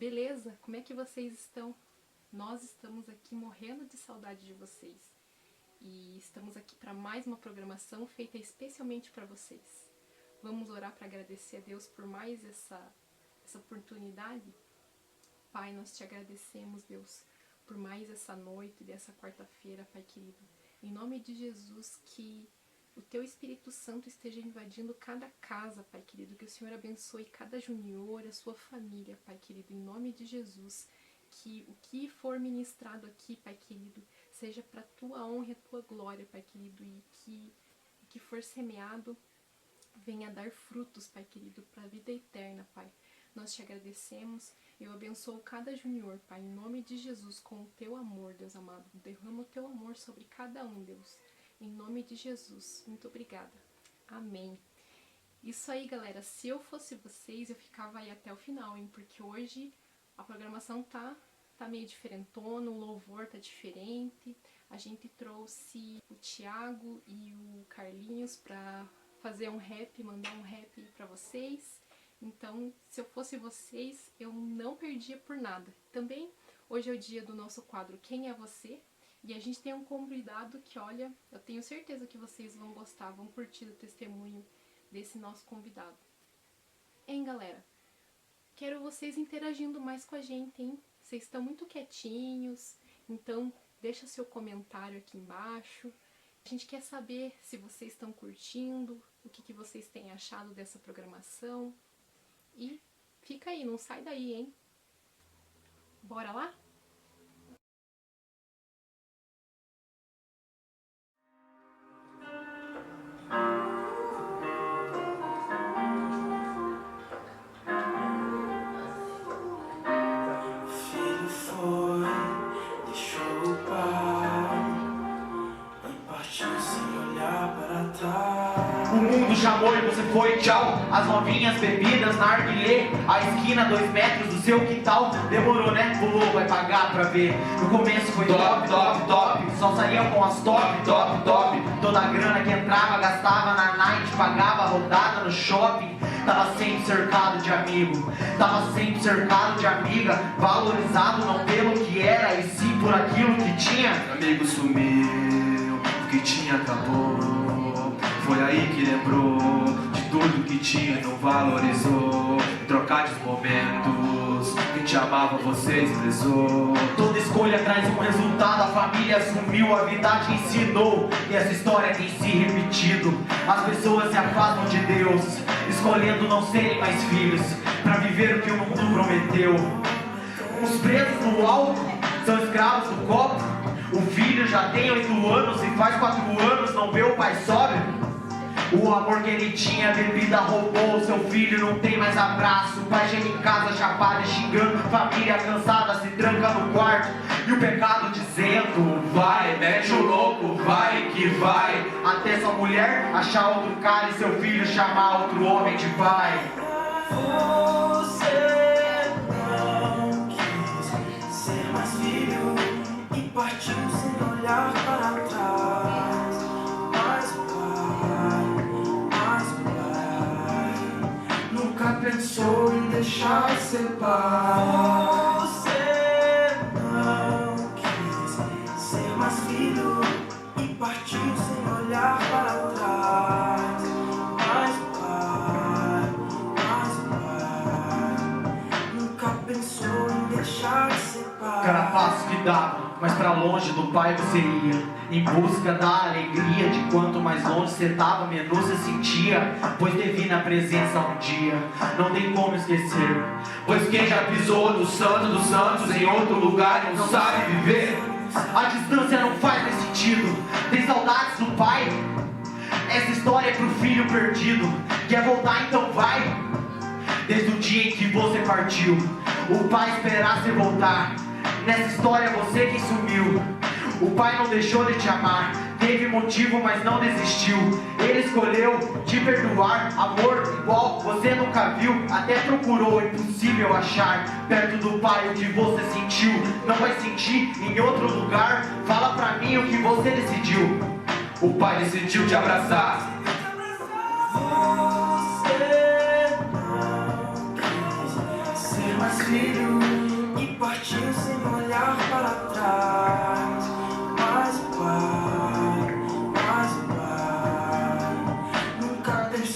beleza? Como é que vocês estão? Nós estamos aqui morrendo de saudade de vocês. E estamos aqui para mais uma programação feita especialmente para vocês. Vamos orar para agradecer a Deus por mais essa oportunidade? Pai, nós te agradecemos, Deus, por mais essa noite dessa quarta-feira, Pai querido. Em nome de Jesus, que o Teu Espírito Santo esteja invadindo cada casa, Pai querido. Que o Senhor abençoe cada junior, a sua família, Pai querido. Em nome de Jesus, que o que for ministrado aqui, Pai querido, seja para a Tua honra e a Tua glória, Pai querido. E que o que for semeado venha dar frutos, Pai querido, para a vida eterna, Pai. Nós te agradecemos. Eu abençoo cada junior, Pai, em nome de Jesus, com o Teu amor, Deus amado. Derrama o Teu amor sobre cada um, Deus. Em nome de Jesus. Muito obrigada. Amém. Isso aí, galera. Se eu fosse vocês, eu ficava aí até o final, hein? Porque hoje a programação tá meio diferentona, o louvor tá diferente. A gente trouxe o Thiago e o Carlinhos pra fazer um rap, mandar um rap pra vocês. Então, se eu fosse vocês, eu não perdia por nada. Também, hoje é o dia do nosso quadro Quem é Você? E a gente tem um convidado que, olha, eu tenho certeza que vocês vão gostar, vão curtir o testemunho desse nosso convidado. Hein, galera? Quero vocês interagindo mais com a gente, hein? Vocês estão muito quietinhos, então deixa seu comentário aqui embaixo. A gente quer saber se vocês estão curtindo, o que vocês têm achado dessa programação. E fica aí, não sai daí, hein? Bora lá? O mundo chamou e você foi, tchau. As novinhas bebidas na arguilê, a esquina 2 metros do seu quintal. Demorou, né? Pulou, vai pagar pra ver. No começo foi top, top, top. Só saía com as top, top, top. Toda a grana que entrava, gastava na night, pagava a rodada no shopping. Tava sempre cercado de amigo, tava sempre cercado de amiga. Valorizado não pelo que era, e sim por aquilo que tinha. Amigo sumiu, o que tinha acabou. Foi aí que lembrou de tudo que tinha e não valorizou. Em trocar de momentos, quem te amava você desprezou. Toda escolha traz um resultado, a família assumiu, a vida te ensinou. E essa história tem se repetido. As pessoas se afastam de Deus, escolhendo não serem mais filhos, pra viver o que o mundo prometeu. Uns presos no álcool, são escravos do copo. O filho já tem 8 anos e faz 4 anos não vê o pai sóbrio. O amor que ele tinha, a bebida roubou. Seu filho não tem mais abraço. O pai chega em casa chapado e xingando. Família cansada se tranca no quarto. E o pecado dizendo: vai, mete o louco, vai que vai. Até sua mulher achar outro cara e seu filho chamar outro homem de pai. Você não quis ser mais filho e partiu sem olhar para trás. Nunca pensou em deixar de ser pai. Você não quis ser mais filho e partiu sem olhar para trás. Mas o pai nunca pensou em deixar de ser pai. Cada passo que dava, mais pra longe do pai você ia, em busca da alegria. De quanto mais longe você tava, menos você sentia, pois teve na presença um dia. Não tem como esquecer, Pois quem já pisou no santo dos santos em outro lugar não sabe viver. a distância não faz mais sentido. Tem saudades do pai? Essa história é pro filho perdido. Quer voltar, então vai. Desde o dia em que você partiu, o pai esperar você voltar. Nessa história é você quem sumiu. O pai não deixou de te amar, teve motivo, mas não desistiu. Ele escolheu te perdoar. Amor igual você nunca viu, até procurou, impossível achar. Perto do pai o que você sentiu, não vai sentir em outro lugar. Fala pra mim o que você decidiu. O pai decidiu te abraçar. Você não quis ser mais filho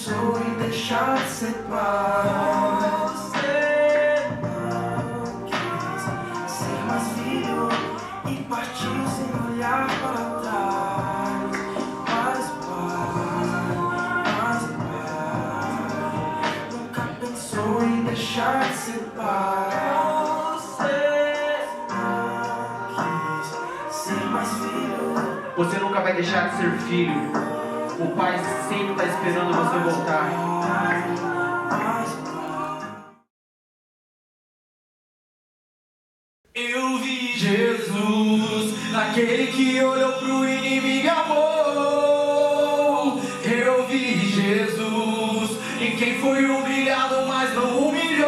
pensou em deixar de ser pai. Você não quis ser mais filho e partiu sem olhar para trás. Mas pai, nunca pensou em deixar de ser pai. Você não quis ser mais filho. Você nunca vai deixar de ser filho. O Pai sempre está esperando você voltar. Eu vi Jesus, naquele que olhou pro inimigo e amou. Eu vi Jesus, em quem foi humilhado, mas não humilhou.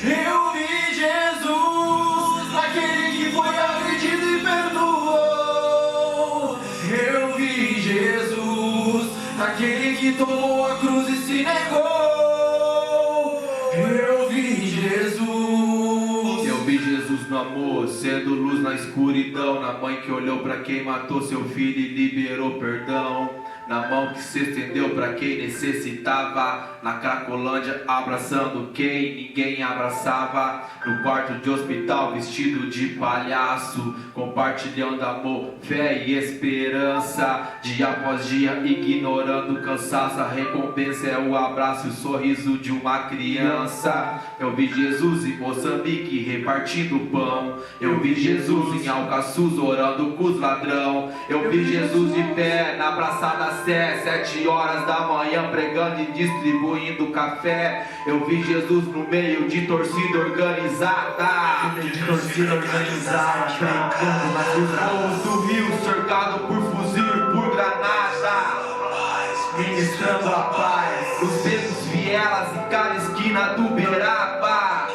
Eu vi Jesus, naquele que foi agredido e perdoou. Eu vi Jesus, naquele que tomou a cruz e se negou. Eu vi Jesus. Eu vi Jesus no amor, sendo luz na escuridão, na mãe que olhou para quem matou seu filho e liberou perdão, na mão que se estendeu para quem necessitava, na Cracolândia abraçando quem ninguém abraçava, no quarto de hospital vestido de palhaço, compartilhando amor, fé e esperança, dia após dia ignorando o cansaço. A recompensa é o abraço e o sorriso de uma criança. Eu vi Jesus em Moçambique repartindo pão. Eu vi Jesus em Alcaçuz orando com os ladrão. Eu vi Jesus de pé na Praça da Sé, 7 horas da manhã pregando e distribuindo café. Eu vi Jesus no meio de torcida organizada, pregando nas ruas do Rio, cercado por fuzil e por granada, ministrando a paz nos becos, vielas e cada esquina do Beraba.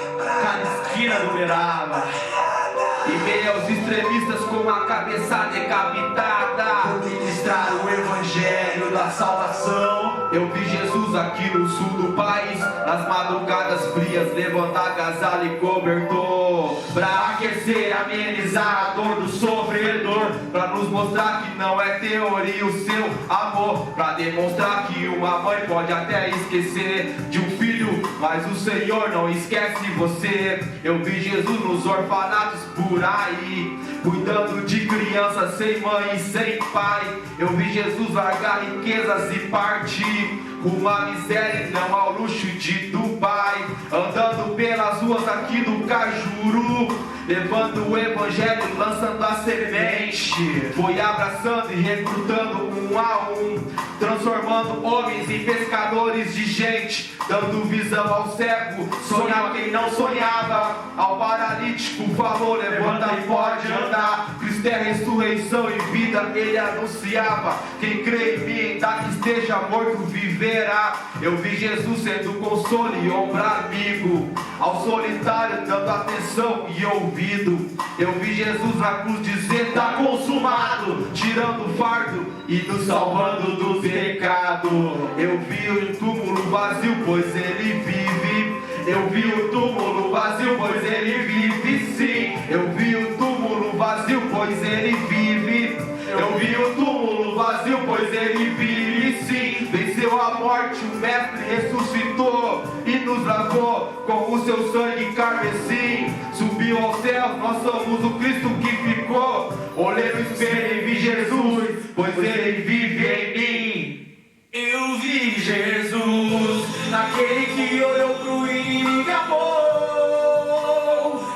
E meio aos extremistas com a cabeça decapitada, Ministrar o evangelho da salvação. eu vi Jesus aqui no sul do país, nas madrugadas frias, levando agasalho e cobertor, pra aquecer, amenizar a dor do sofredor, pra nos mostrar que não é teoria o seu amor, pra demonstrar que uma mãe pode até esquecer de um filho, mas o Senhor não esquece você. Eu vi Jesus nos orfanatos por aí, cuidando de crianças sem mãe e sem pai. Eu vi Jesus largar riquezas e partir rumo à miséria e não ao luxo de Dubai, andando pelas ruas aqui do Cajuru, levando o evangelho, lançando a semente. Foi abraçando e recrutando um a um, transformando homens em pescadores de gente, dando visão ao cego, sonhar quem não sonhava, ao paralítico falou, levanta e pode andar. Cristo é ressurreição e vida, ele anunciava, quem crê em mim, ainda que esteja morto, viverá. Eu vi Jesus sendo consolo e ombro amigo, ao solitário dando atenção e ouvido. Eu vi Jesus na cruz dizer tá consumado, tirando o fardo e nos salvando do pecado. Eu vi o túmulo vazio, pois ele vive. Eu vi o túmulo vazio, pois ele vive sim. Eu vi o túmulo vazio, pois ele vive. Eu vi o túmulo vazio, pois ele vive sim. Venceu a morte, o mestre ressuscitou e nos lavou com o seu sangue carmesim. Subiu aos céus, nós somos o Cristo que ficou. Olhei no espelho e vi Jesus, pois ele vive em mim. Eu vi Jesus, naquele que olhou pro inimigo e amou.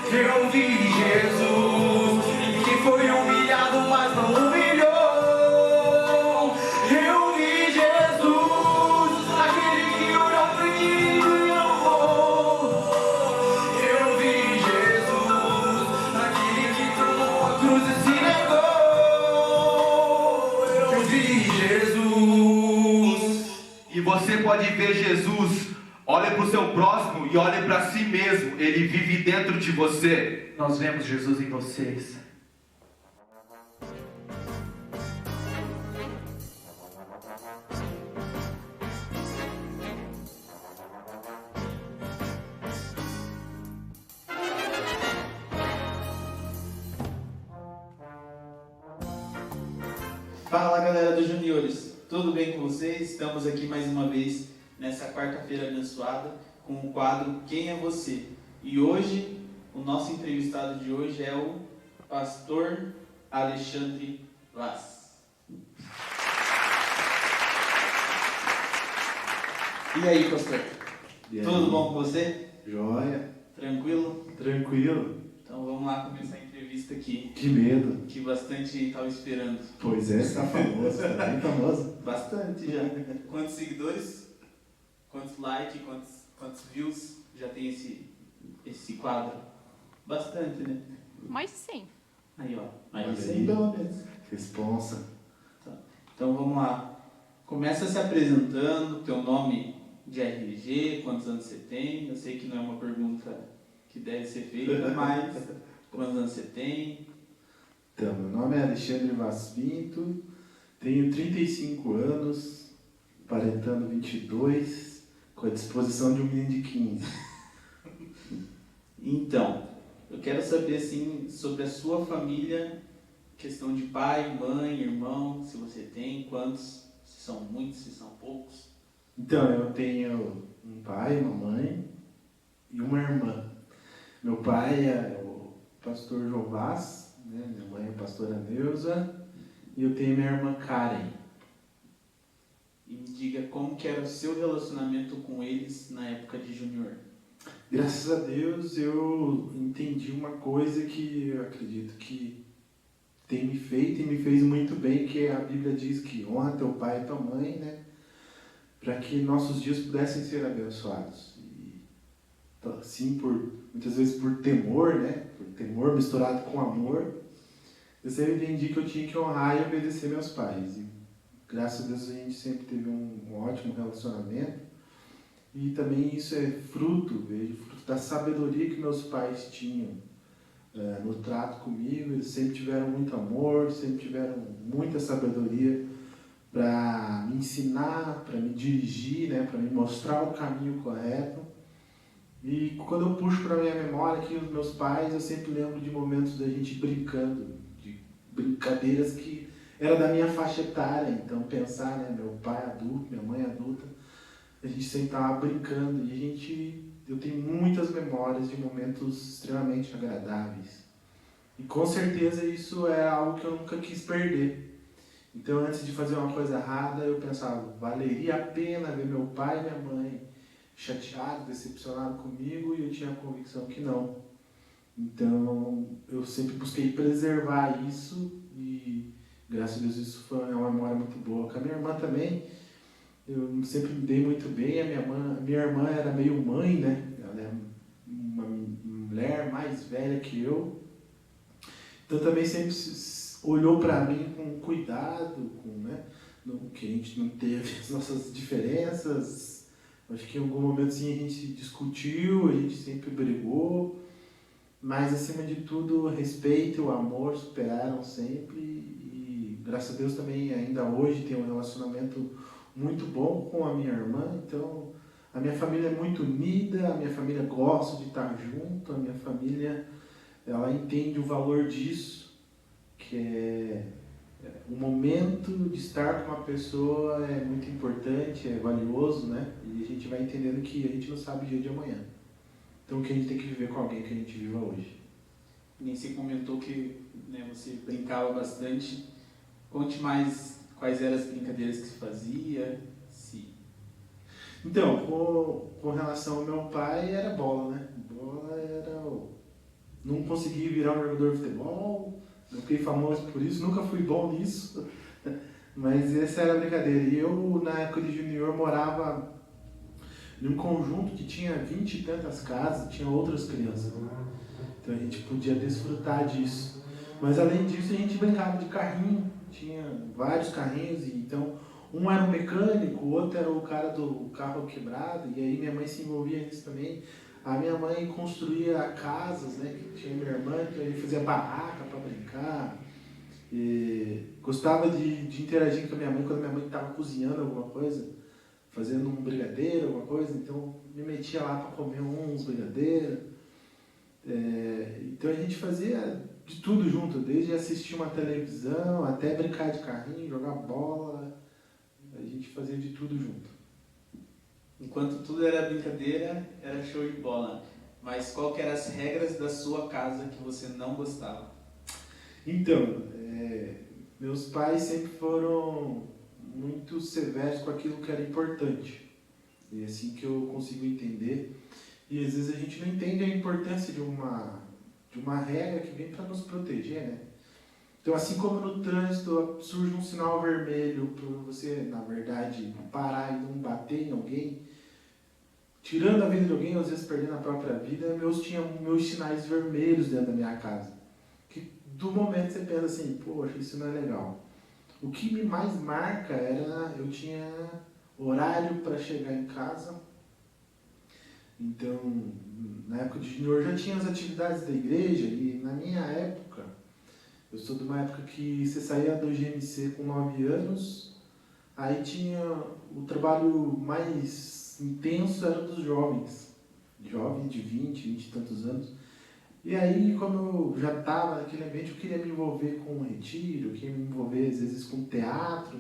Eu vi Jesus, que foi humilhado, mas não humilhou. Eu vi Jesus, naquele que olhou pro inimigo e amou. Eu vi Jesus, naquele que tomou a cruz e se negou. Eu vi Jesus. E você pode ver Jesus. Olhe para o seu próximo e olhe para si mesmo. Ele vive dentro de você. Nós vemos Jesus em vocês. Fala galera dos juniores, Tudo bem com vocês? Estamos aqui mais uma vez nessa quarta-feira abençoada com o quadro Quem é Você? E hoje, o nosso entrevistado de hoje é o pastor Alexandre Vaz. E aí, pastor? E aí? Tudo bom com você? Joia. Tranquilo? Tranquilo. Então vamos lá começar a entrevista aqui, Que medo. que bastante estava esperando. Pois é, você tá famoso, tá bem famoso. Bastante já. Quantos seguidores? Quantos likes? Quantos views já tem esse quadro? Bastante, né? Mais de 100. Aí, ó. Olha Mas aí. sim, pelo menos. Responsa. Então vamos lá. Começa se apresentando, teu nome de RG, quantos anos você tem? Eu sei que não é uma pergunta que deve ser feita, mas quantos anos você tem? Então, meu nome é Alexandre Vaz Pinto, tenho 35 anos, aparentando 22, com a disposição de um menino de 15. Então, eu quero saber assim sobre a sua família, questão de pai, mãe, irmão, se você tem, quantos, se são muitos, se são poucos. Então, eu tenho um pai, uma mãe e uma irmã. Meu pai é o pastor João Vaz, né? Minha mãe é a pastora Neuza, e eu tenho minha irmã Karen. E me diga como que era o seu relacionamento com eles na época de junior. Graças a Deus eu entendi uma coisa que eu acredito que tem me feito e me fez muito bem, que a Bíblia diz que honra teu pai e tua mãe, né? Para que nossos dias pudessem ser abençoados. E assim, muitas vezes por temor, né? Por temor misturado com amor, eu sempre entendi que eu tinha que honrar e obedecer meus pais. E graças a Deus a gente sempre teve um ótimo relacionamento. E também isso é fruto da sabedoria que meus pais tinham no trato comigo. Eles sempre tiveram muito amor, sempre tiveram muita sabedoria para me ensinar, para me dirigir, né, para me mostrar o caminho correto. E quando eu puxo para minha memória aqui os meus pais, eu sempre lembro de momentos da gente brincando, de brincadeiras que eram da minha faixa etária. Então pensar, né, meu pai adulto, minha mãe adulta, a gente sempre estava brincando e eu tenho muitas memórias de momentos extremamente agradáveis. E com certeza isso é algo que eu nunca quis perder. Então antes de fazer uma coisa errada, eu pensava, valeria a pena ver meu pai e minha mãe chateados, decepcionados comigo, e eu tinha a convicção que não. Então eu sempre busquei preservar isso e graças a Deus isso foi uma memória muito boa. Com a minha irmã também, eu sempre me dei muito bem. A minha irmã era meio mãe, né? Ela é uma mulher mais velha que eu. Então também sempre olhou para mim com cuidado, né? Que a gente não teve as nossas diferenças. Acho que em algum momento sim a gente discutiu, a gente sempre brigou. Mas acima de tudo, o respeito e o amor superaram sempre. E graças a Deus também ainda hoje tenho um relacionamento muito bom com a minha irmã. Então a minha família é muito unida, a minha família gosta de estar junto, a minha família ela entende o valor disso, que é o momento de estar com uma pessoa é muito importante, é valioso, né? E a gente vai entendendo que a gente não sabe o dia de amanhã. Então que a gente tem que viver com alguém que a gente viva hoje. Nem se comentou que, né, você brincava bastante. Conte mais quais eram as brincadeiras que se fazia. Então, com relação ao meu pai, era bola, né? Bola era... Não consegui virar um jogador de futebol, não fiquei famoso por isso, nunca fui bom nisso. Mas essa era a brincadeira. E eu, na época de junior, morava num conjunto que tinha 20 e tantas casas, tinha outras crianças. Então a gente podia desfrutar disso. Mas além disso, a gente brincava de carrinho, tinha vários carrinhos, e então um era um mecânico, o outro era o cara do carro quebrado, e aí minha mãe se envolvia nisso também. A minha mãe construía casas, né, que tinha minha irmã, então a gente fazia barraca para brincar. E gostava de interagir com a minha mãe quando minha mãe estava cozinhando alguma coisa, fazendo um brigadeiro, alguma coisa, então me metia lá para comer uns brigadeiros. Então a gente fazia de tudo junto, desde assistir uma televisão até brincar de carrinho, jogar bola. gente fazia de tudo junto. Enquanto tudo era brincadeira, era show de bola. Mas qual que eram as regras da sua casa que você não gostava? Então, meus pais sempre foram muito severos com aquilo que era importante. E é assim que eu consigo entender. E às vezes a gente não entende a importância de uma regra que vem para nos proteger, né? Então, assim como no trânsito surge um sinal vermelho para você, na verdade, parar e não bater em alguém, tirando a vida de alguém, às vezes perdendo a própria vida, tinha meus sinais vermelhos dentro da minha casa. Que do momento você pensa assim, poxa, isso não é legal. O que me mais marca era, eu tinha horário para chegar em casa. Então, na época de junior já tinha as atividades da igreja e na minha época, eu sou de uma época que você saía do GMC com 9 anos, aí tinha o trabalho mais intenso era dos jovens de 20 e tantos anos. E aí, como eu já estava naquele ambiente, eu queria me envolver com o retiro, eu queria me envolver às vezes com teatro,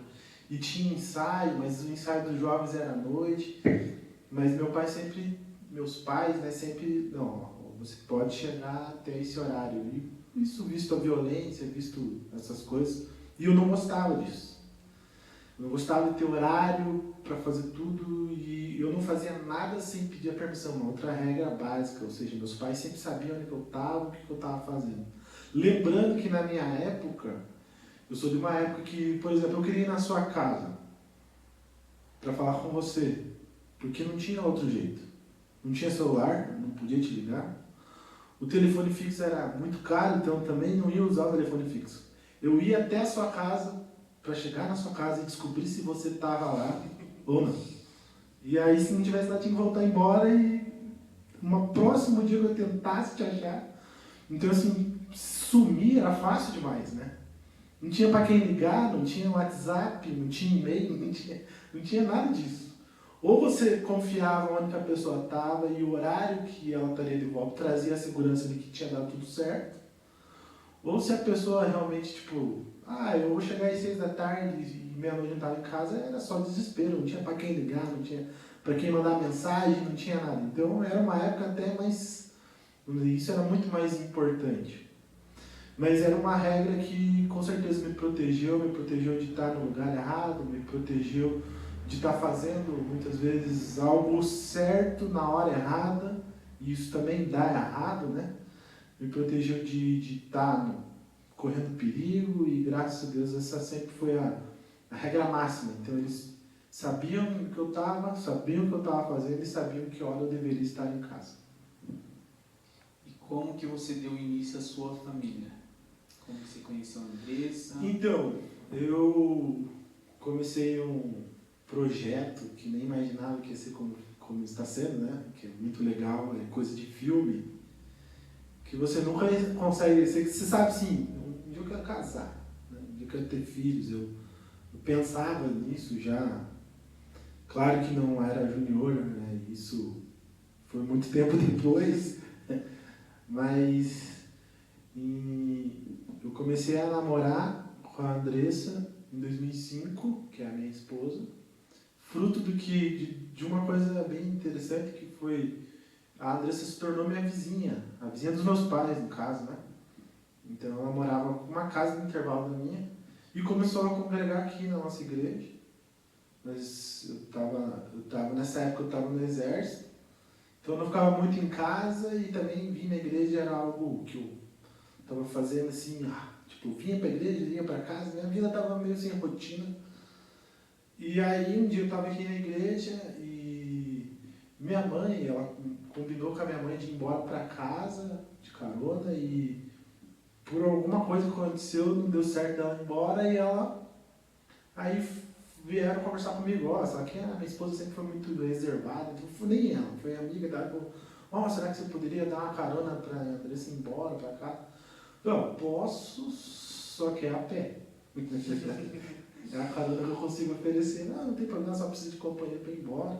e tinha ensaio, mas o ensaio dos jovens era à noite. Mas meus pais, né, sempre, não, você pode chegar até esse horário. E isso visto a violência, visto essas coisas, e eu não gostava disso. Eu não gostava de ter horário para fazer tudo e eu não fazia nada sem pedir a permissão. Uma outra regra básica, ou seja, meus pais sempre sabiam onde eu estava, o que eu estava fazendo. Lembrando que na minha época, eu sou de uma época que, por exemplo, eu queria ir na sua casa para falar com você, porque não tinha outro jeito. Não tinha celular, não podia te ligar. O telefone fixo era muito caro, então também não ia usar o telefone fixo. Eu ia até a sua casa, para chegar na sua casa e descobrir se você estava lá ou não. E aí, se não tivesse lá, tinha que voltar embora e no próximo dia que eu tentasse te achar. Então, assim, sumir era fácil demais, né? Não tinha para quem ligar, não tinha WhatsApp, não tinha e-mail, não tinha nada disso. Ou você confiava onde a pessoa estava e o horário que ela estaria de volta trazia a segurança de que tinha dado tudo certo. Ou se a pessoa realmente, tipo, eu vou chegar às 6 da tarde e meia-noite não estava em casa, era só desespero, não tinha para quem ligar, não tinha para quem mandar mensagem, não tinha nada. Então era uma época até mais, isso era muito mais importante. Mas era uma regra que com certeza me protegeu de estar no lugar errado, me protegeu de estar fazendo muitas vezes algo certo na hora errada, e isso também dá errado, né? Me protegeu de estar correndo perigo, e graças a Deus essa sempre foi a regra máxima. Então eles sabiam o que eu estava, sabiam o que eu estava fazendo e sabiam que hora eu deveria estar em casa. E como que você deu início à sua família? Como você conheceu a Andressa? Então, eu comecei um projeto que nem imaginava que ia ser como está sendo, né? Que é muito legal, é coisa de filme, que você nunca consegue, você sabe assim, um dia eu quero casar, né? Um dia eu quero ter filhos, eu pensava nisso já, claro que não era junior, né? Isso foi muito tempo depois, mas eu comecei a namorar com a Andressa em 2005, que é a minha esposa, fruto de uma coisa bem interessante que foi, a Andressa se tornou minha vizinha, a vizinha dos meus pais, no caso, né? Então ela morava com uma casa no intervalo da minha e começou a congregar aqui na nossa igreja. Mas nessa época eu estava no exército, então eu não ficava muito em casa e também vir na igreja era algo que eu estava fazendo assim, tipo, vinha para a igreja, ia para casa, minha vida estava meio sem rotina. E aí um dia eu estava aqui na igreja e minha mãe, ela combinou com a minha mãe de ir embora para casa de carona e por alguma coisa que aconteceu não deu certo dela ir embora e aí vieram conversar comigo, só que a minha esposa sempre foi muito reservada, então foi nem ela, foi amiga dela, falou, será que você poderia dar uma carona para a Andressa ir embora para cá? Não, posso, só que é a pé. É a carona que eu consigo oferecer. Não tem problema, só preciso de companhia para ir embora.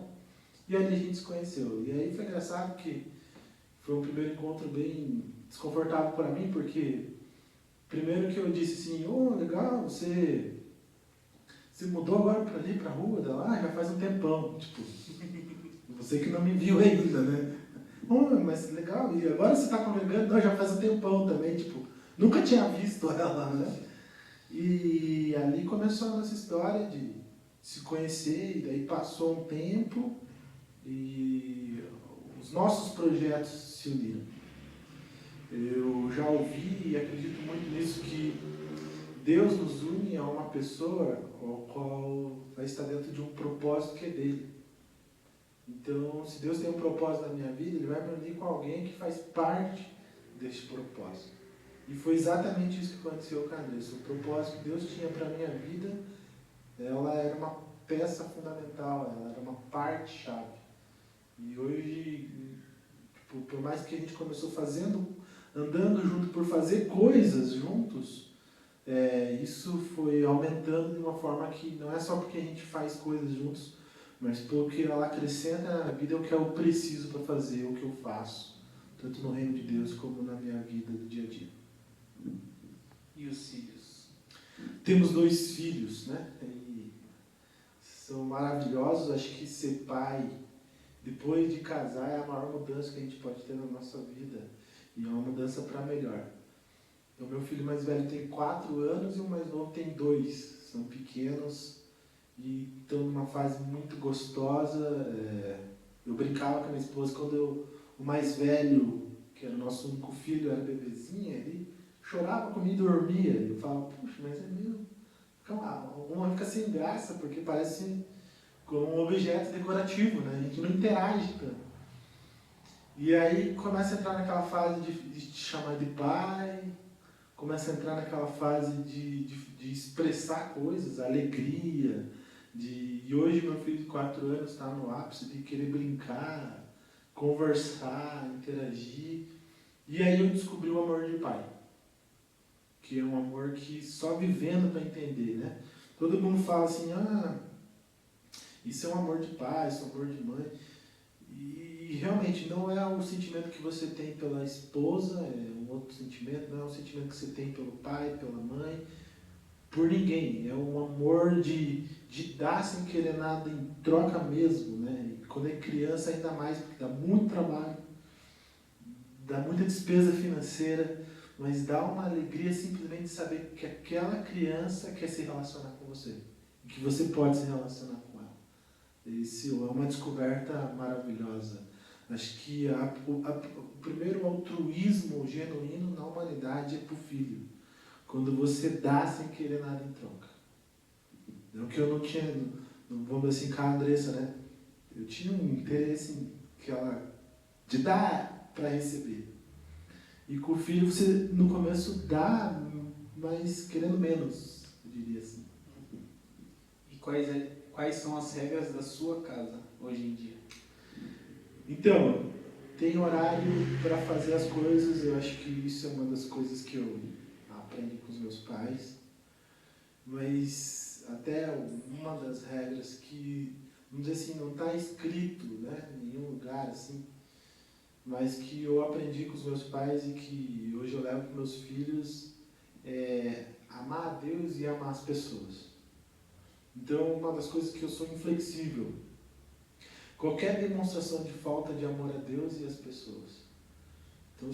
E aí a gente se conheceu. E aí foi engraçado que foi um primeiro encontro bem desconfortável para mim, porque primeiro que eu disse assim, legal, você você mudou agora para ali, para a rua? Dela, já faz um tempão. Tipo, você que não me viu ainda, né? Mas legal, e agora você está congregando? Não, já faz um tempão também, tipo, nunca tinha visto ela, né? E ali começou a nossa história de se conhecer, e daí passou um tempo e os nossos projetos se uniram. Eu já ouvi e acredito muito nisso, que Deus nos une a uma pessoa ao qual vai estar dentro de um propósito que é dele. Então, se Deus tem um propósito na minha vida, Ele vai me unir com alguém que faz parte deste propósito. E foi exatamente isso que aconteceu com a Andressa. O propósito que Deus tinha para a minha vida, ela era uma peça fundamental, ela era uma parte-chave. E hoje, tipo, por mais que a gente começou andando junto por fazer coisas juntos, isso foi aumentando de uma forma que não é só porque a gente faz coisas juntos, mas porque ela acrescenta na vida o que eu preciso para fazer, o que eu faço, tanto no reino de Deus como na minha vida do dia a dia. E os filhos? Temos 2 filhos, né? E são maravilhosos. Acho que ser pai, depois de casar, é a maior mudança que a gente pode ter na nossa vida. E é uma mudança para melhor. O meu filho mais velho tem 4 anos e o mais novo tem 2. São pequenos e estão numa fase muito gostosa. Eu brincava com a minha esposa quando o mais velho, que era o nosso único filho, era bebezinho, ele chorava comigo e dormia. Eu falava, puxa, mas é mesmo. Uma fica sem graça, porque parece como um objeto decorativo, né? A gente não interage tanto. E aí começa a entrar naquela fase de te chamar de pai, começa a entrar naquela fase de expressar coisas, alegria. E hoje meu filho de 4 anos está no ápice de querer brincar, conversar, interagir. E aí eu descobri o amor de pai, que é um amor que só vivendo para entender, né? Todo mundo fala assim, isso é um amor de pai, isso é um amor de mãe. E realmente não é um sentimento que você tem pela esposa, é um outro sentimento, não é um sentimento que você tem pelo pai, pela mãe, por ninguém. É um amor de dar sem querer nada em troca mesmo, né? E quando é criança ainda mais, porque dá muito trabalho, dá muita despesa financeira, mas dá uma alegria simplesmente de saber que aquela criança quer se relacionar com você, e que você pode se relacionar com ela. Isso é uma descoberta maravilhosa. Acho que o primeiro altruísmo genuíno na humanidade é para o filho. Quando você dá sem querer nada em troca. Não que eu não tinha, vamos dizer assim, com a Andressa, né? Eu tinha um interesse de dar para receber. E com o filho você no começo dá, mas querendo menos, eu diria assim. E quais são as regras da sua casa hoje em dia? Então, tem horário para fazer as coisas. Eu acho que isso é uma das coisas que eu aprendi com os meus pais. Mas até uma das regras que, vamos dizer assim, não está escrito, né, em nenhum lugar assim, mas que eu aprendi com os meus pais e que hoje eu levo para meus filhos, é amar a Deus e amar as pessoas. Então, uma das coisas que eu sou inflexível. Qualquer demonstração de falta de amor a Deus e às pessoas. Então,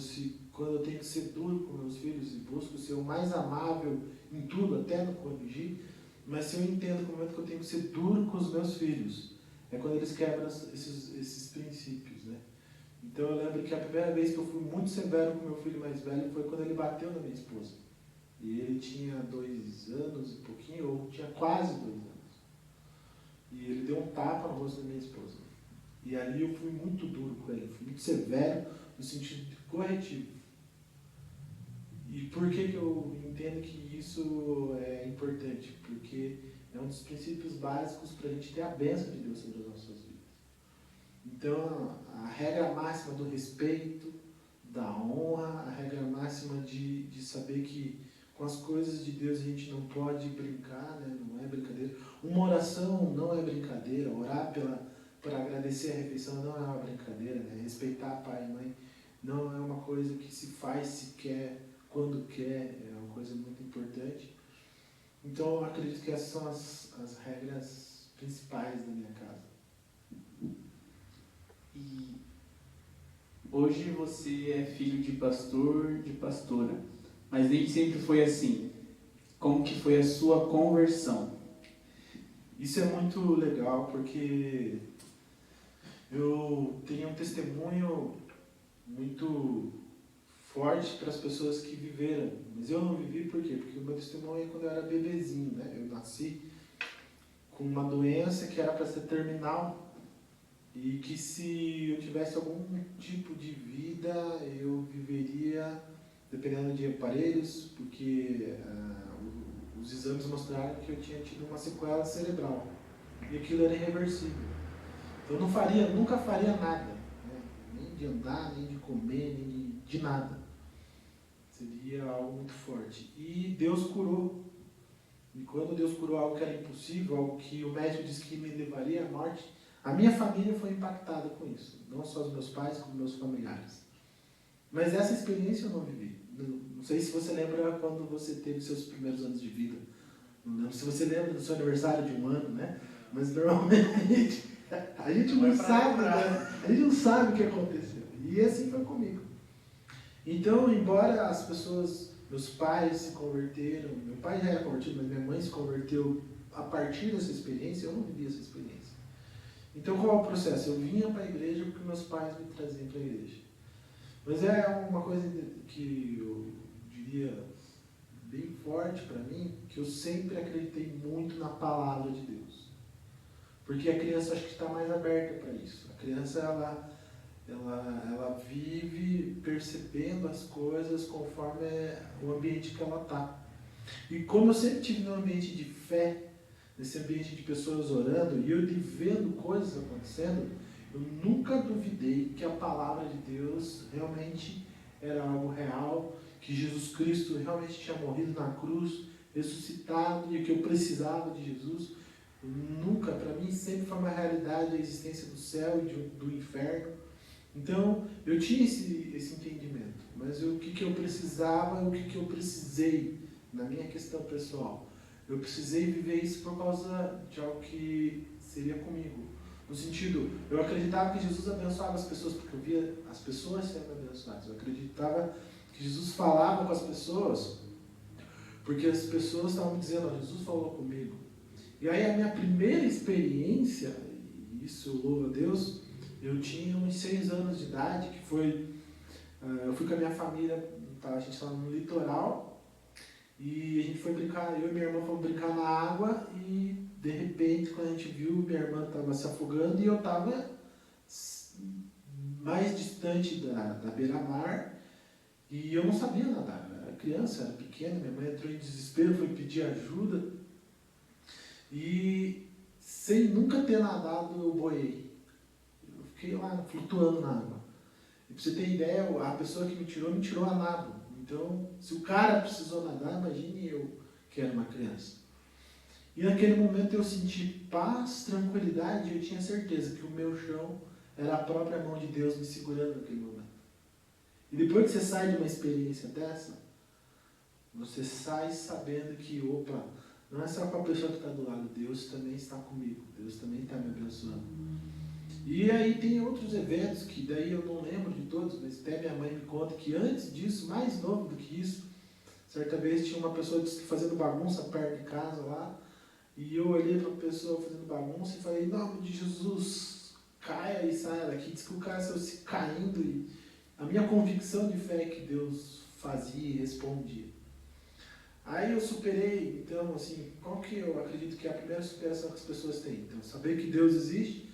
quando eu tenho que ser duro com meus filhos e busco ser o mais amável em tudo, até no corrigir, mas se eu entendo que o momento que eu tenho que ser duro com os meus filhos, é quando eles quebram esses princípios, né? Então, eu lembro que a primeira vez que eu fui muito severo com meu filho mais velho foi quando ele bateu na minha esposa. E ele tinha 2 anos e pouquinho, ou tinha quase 2 anos. E ele deu um tapa no rosto da minha esposa. E ali eu fui muito duro com ele, fui muito severo no sentido de corretivo. E por que eu entendo que isso é importante? Porque é um dos princípios básicos para a gente ter a bênção de Deus sobre as nossas vidas. Então, a regra máxima do respeito, da honra, a regra máxima de saber que com as coisas de Deus a gente não pode brincar, né? Não é brincadeira. Uma oração não é brincadeira, orar para agradecer a refeição não é uma brincadeira, né? Respeitar pai e mãe não é uma coisa que se faz, se quer, quando quer, é uma coisa muito importante. Então eu acredito que essas são as regras principais da minha casa. E hoje você é filho de pastor, de pastora, mas nem sempre foi assim. Como que foi a sua conversão? Isso é muito legal porque eu tenho um testemunho muito forte para as pessoas que viveram. Mas eu não vivi por quê? Porque o meu testemunho é quando eu era bebezinho, né? Eu nasci com uma doença que era para ser terminal e que se eu tivesse algum tipo de vida, eu viveria dependendo de aparelhos, porque os exames mostraram que eu tinha tido uma sequela cerebral e aquilo era irreversível. Então eu nunca faria nada, né? Nem de andar, nem de comer, nem de nada. Seria algo muito forte. E Deus curou. E quando Deus curou algo que era impossível, algo que o médico disse que me levaria à morte, a minha família foi impactada com isso. Não só os meus pais, como meus familiares. Mas essa experiência eu não vivi. Não sei se você lembra quando você teve seus primeiros anos de vida. Não lembro se você lembra do seu aniversário de 1 ano, né? Mas normalmente a gente não sabe, né? A gente não sabe o que aconteceu. E assim foi comigo. Então, embora as pessoas, meus pais se converteram, meu pai já era convertido, mas minha mãe se converteu a partir dessa experiência, eu não vivi essa experiência. Então, qual é o processo? Eu vinha para a igreja porque meus pais me traziam para a igreja. Mas é uma coisa que eu diria bem forte para mim, que eu sempre acreditei muito na palavra de Deus. Porque a criança acho que está mais aberta para isso. A criança, ela vive percebendo as coisas conforme o ambiente que ela está. E como eu sempre tive num ambiente de fé, nesse ambiente de pessoas orando, e eu vendo coisas acontecendo, eu nunca duvidei que a palavra de Deus realmente era algo real, que Jesus Cristo realmente tinha morrido na cruz, ressuscitado, e que eu precisava de Jesus. Nunca, para mim, sempre foi uma realidade a existência do céu e do inferno. Então, eu tinha esse entendimento, mas o que eu precisava, o que eu precisei na minha questão pessoal. Eu precisei viver isso por causa de algo que seria comigo. No sentido, eu acreditava que Jesus abençoava as pessoas, porque eu via as pessoas sendo abençoadas. Eu acreditava que Jesus falava com as pessoas, porque as pessoas estavam dizendo, oh, Jesus falou comigo. E aí a minha primeira experiência, e isso eu louvo a Deus, eu tinha uns 6 anos de idade, que foi, eu fui com a minha família, a gente estava no litoral, e a gente foi brincar, eu e minha irmã fomos brincar na água, e de repente, quando a gente viu, minha irmã estava se afogando, e eu estava mais distante da beira-mar, e eu não sabia nadar, eu era criança, era pequena, minha mãe entrou em desespero, foi pedir ajuda, e sem nunca ter nadado, eu boiei. Eu fiquei lá flutuando na água. E pra você ter ideia, a pessoa que me tirou a nado. Então, se o cara precisou nadar, imagine eu, que era uma criança. E naquele momento eu senti paz, tranquilidade, e eu tinha certeza que o meu chão era a própria mão de Deus me segurando naquele momento. E depois que você sai de uma experiência dessa, você sai sabendo que, opa, não é só com a pessoa que está do lado, Deus também está comigo, Deus também está me abençoando. E aí tem outros eventos que daí eu não lembro de todos, mas até minha mãe me conta que antes disso, mais novo do que isso, certa vez tinha uma pessoa fazendo bagunça perto de casa lá, e eu olhei para a pessoa fazendo bagunça e falei, em nome de Jesus, caia e saia daqui. Diz que o cara saiu se caindo, e a minha convicção de fé é que Deus fazia e respondia. Aí eu superei, então, assim, qual que eu acredito que é a primeira superação que as pessoas têm? Então, saber que Deus existe.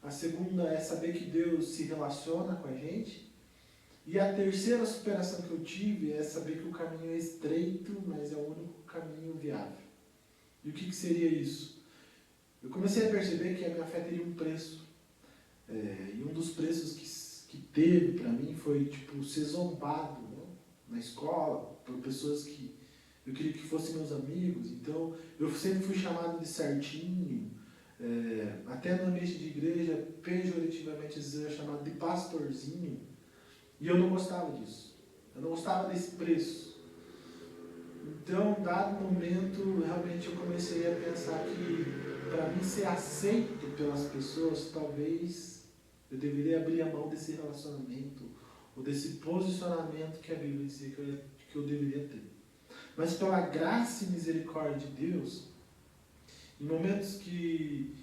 A segunda é saber que Deus se relaciona com a gente. E a terceira superação que eu tive é saber que o caminho é estreito, mas é o único caminho viável. E o que seria isso? Eu comecei a perceber que a minha fé teria um preço. E um dos preços que teve para mim foi, tipo, ser zombado, né? Na escola, por pessoas que eu queria que fossem meus amigos. Então, eu sempre fui chamado de certinho. Até no ambiente de igreja, pejorativamente eu era chamado de pastorzinho. E eu não gostava disso. Eu não gostava desse preço. Então, dado momento, realmente eu comecei a pensar que para mim ser aceito pelas pessoas, talvez eu deveria abrir a mão desse relacionamento ou desse posicionamento que a Bíblia dizia que eu deveria ter. Mas pela graça e misericórdia de Deus, em momentos que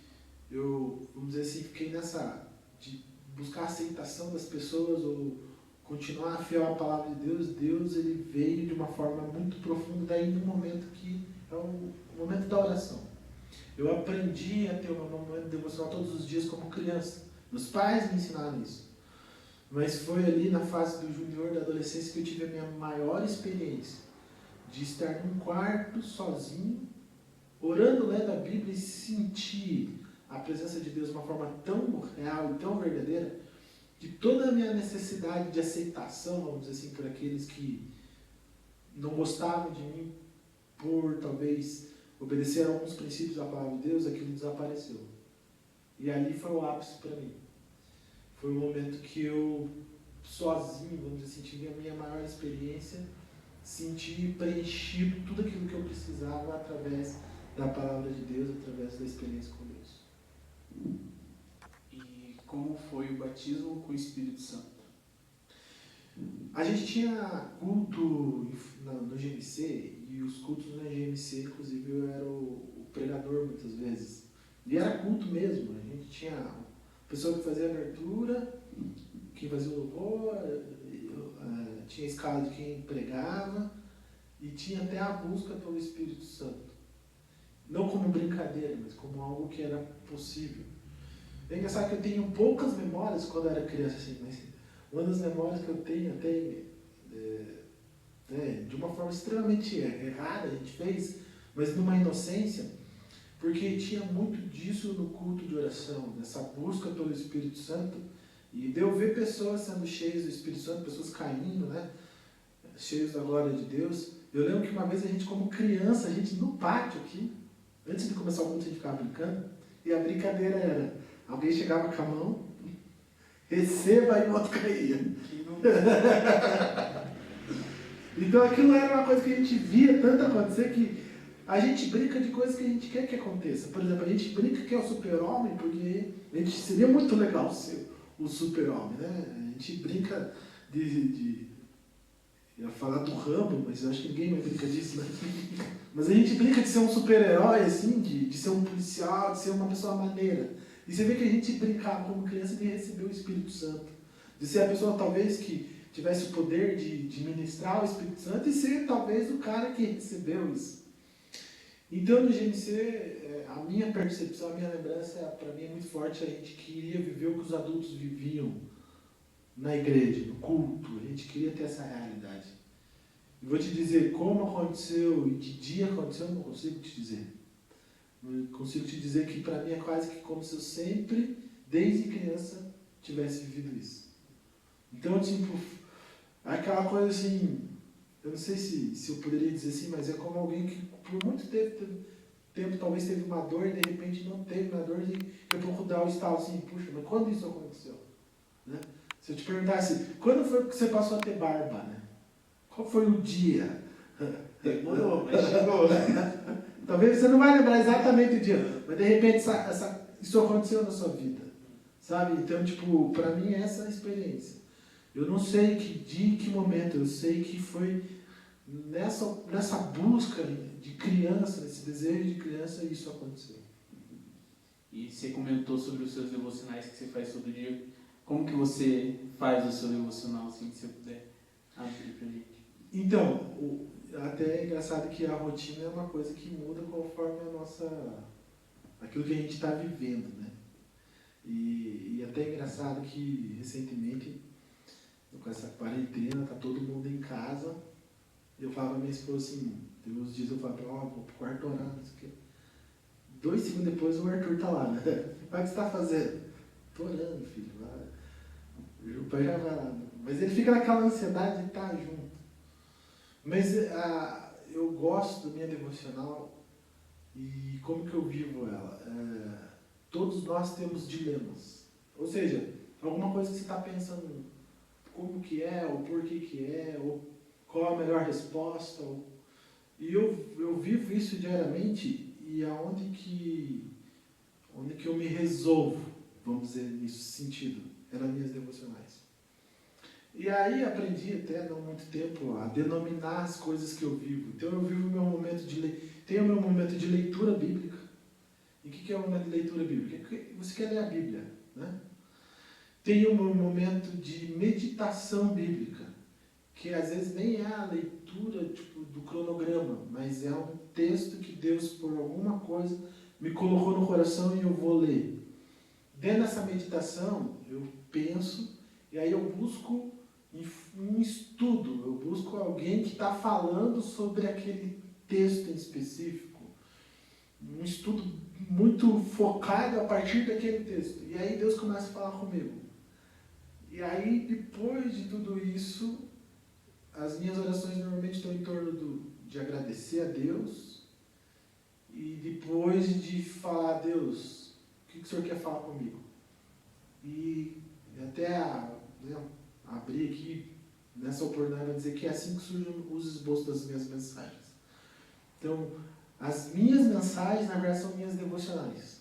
eu, vamos dizer assim, fiquei nessa de buscar a aceitação das pessoas ou continuar fiel à palavra de Deus, Deus ele veio de uma forma muito profunda daí no momento que é o momento da oração. Eu aprendi a ter um momento devocional todos os dias como criança. Meus pais me ensinaram isso. Mas foi ali na fase do junior, da adolescência, que eu tive a minha maior experiência de estar num quarto sozinho, orando, lendo a Bíblia e sentir a presença de Deus de uma forma tão real e tão verdadeira, que toda a minha necessidade de aceitação, vamos dizer assim, por aqueles que não gostavam de mim, por talvez obedecer a alguns princípios da palavra de Deus, aquilo desapareceu. E ali foi o ápice para mim. Foi o momento que eu, sozinho, vamos dizer assim, tive a minha maior experiência, senti preenchido tudo aquilo que eu precisava através da palavra de Deus, através da experiência com Deus. E como foi o batismo com o Espírito Santo? A gente tinha culto no GMC, e os cultos no GMC, inclusive, eu era o pregador muitas vezes. E era culto mesmo, a gente tinha a pessoa que fazia a abertura, quem fazia o louvor, tinha a escala de quem pregava, e tinha até a busca pelo Espírito Santo. Não como brincadeira, mas como algo que era possível. É engraçado que eu tenho poucas memórias quando eu era criança, assim, mas uma das memórias que eu tenho até de uma forma extremamente errada, a gente fez, mas numa inocência, porque tinha muito disso no culto de oração, nessa busca pelo Espírito Santo, e de eu ver pessoas sendo cheias do Espírito Santo, pessoas caindo, né, cheios da glória de Deus. Eu lembro que uma vez a gente, como criança, a gente no pátio aqui, antes de começar o culto, a gente ficava brincando, e a brincadeira era, alguém chegava com a mão, receba e o outro caía. Então aquilo era uma coisa que a gente via tanto acontecer que a gente brinca de coisas que a gente quer que aconteça. Por exemplo, a gente brinca que é o super-homem porque a gente seria muito legal ser o super-homem, né? A gente brinca de eu ia falar do Rambo, mas eu acho que ninguém mais brinca disso, né? Mas a gente brinca de ser um super-herói, assim, de ser um policial, de ser uma pessoa maneira. E você vê que a gente brincava como criança de receber o Espírito Santo. De ser a pessoa, talvez, que tivesse o poder de ministrar o Espírito Santo e ser, talvez, o cara que recebeu isso. Então, no GMC, a minha percepção, a minha lembrança, para mim, é muito forte. A gente queria viver o que os adultos viviam na igreja, no culto. A gente queria ter essa realidade. E vou te dizer como aconteceu e que dia aconteceu, eu não consigo te dizer. Eu consigo te dizer que para mim é quase que como se eu sempre, desde criança, tivesse vivido isso. Então, tipo, aquela coisa assim, eu não sei se eu poderia dizer assim, mas é como alguém que por muito tempo talvez teve uma dor e de repente não teve uma dor e daqui a pouco dá o estalo assim, puxa, mas quando isso aconteceu? Né? Se eu te perguntasse, quando foi que você passou a ter barba? Né? Qual foi o dia? Demorou, mas chegou. Talvez você não vai lembrar exatamente o dia, mas de repente isso aconteceu na sua vida, sabe? Então, tipo, para mim é essa a experiência. Eu não sei que dia e que momento, eu sei que foi nessa busca de criança, nesse desejo de criança, isso aconteceu. E você comentou sobre os seus devocionais que você faz todo dia. Como que você faz o seu devocional, assim, se você puder abrir pra gente? Então, até é engraçado que a rotina é uma coisa que muda conforme aquilo que a gente está vivendo, né? E até é engraçado que recentemente, com essa quarentena, tá todo mundo em casa, eu falava pra minha esposa assim, teve uns dias eu falava pra ela, vou pro quarto orar, não sei o quê. 2 segundos depois o Arthur tá lá, né? O que você tá fazendo? Tô orando, filho. O pai já vai lá. Mas ele fica naquela ansiedade de estar junto. Mas eu gosto da minha devocional e como que eu vivo ela. Todos nós temos dilemas. Ou seja, alguma coisa que você está pensando como que é, ou por que é, ou qual a melhor resposta. E eu vivo isso diariamente, e onde que eu me resolvo, vamos dizer, nesse sentido, é nas minhas devocionais. E aí aprendi até, não há muito tempo, a denominar as coisas que eu vivo. Então eu vivo meu momento tenho o meu momento de leitura bíblica. E o que é o momento de leitura bíblica? Você quer ler a Bíblia, né? Tenho o meu momento de meditação bíblica, que às vezes nem é a leitura tipo, do cronograma, mas é um texto que Deus, por alguma coisa, me colocou no coração e eu vou ler. Dentro dessa meditação, eu penso, e aí eu busco um estudo, eu busco alguém que está falando sobre aquele texto em específico. Um estudo muito focado a partir daquele texto. E aí Deus começa a falar comigo. E aí, depois de tudo isso, as minhas orações normalmente estão em torno de agradecer a Deus e depois de falar, Deus, o que o Senhor quer falar comigo? E até abrir aqui nessa oportunidade para dizer que é assim que surgem os esboços das minhas mensagens. Então, as minhas mensagens, na verdade, são minhas devocionais.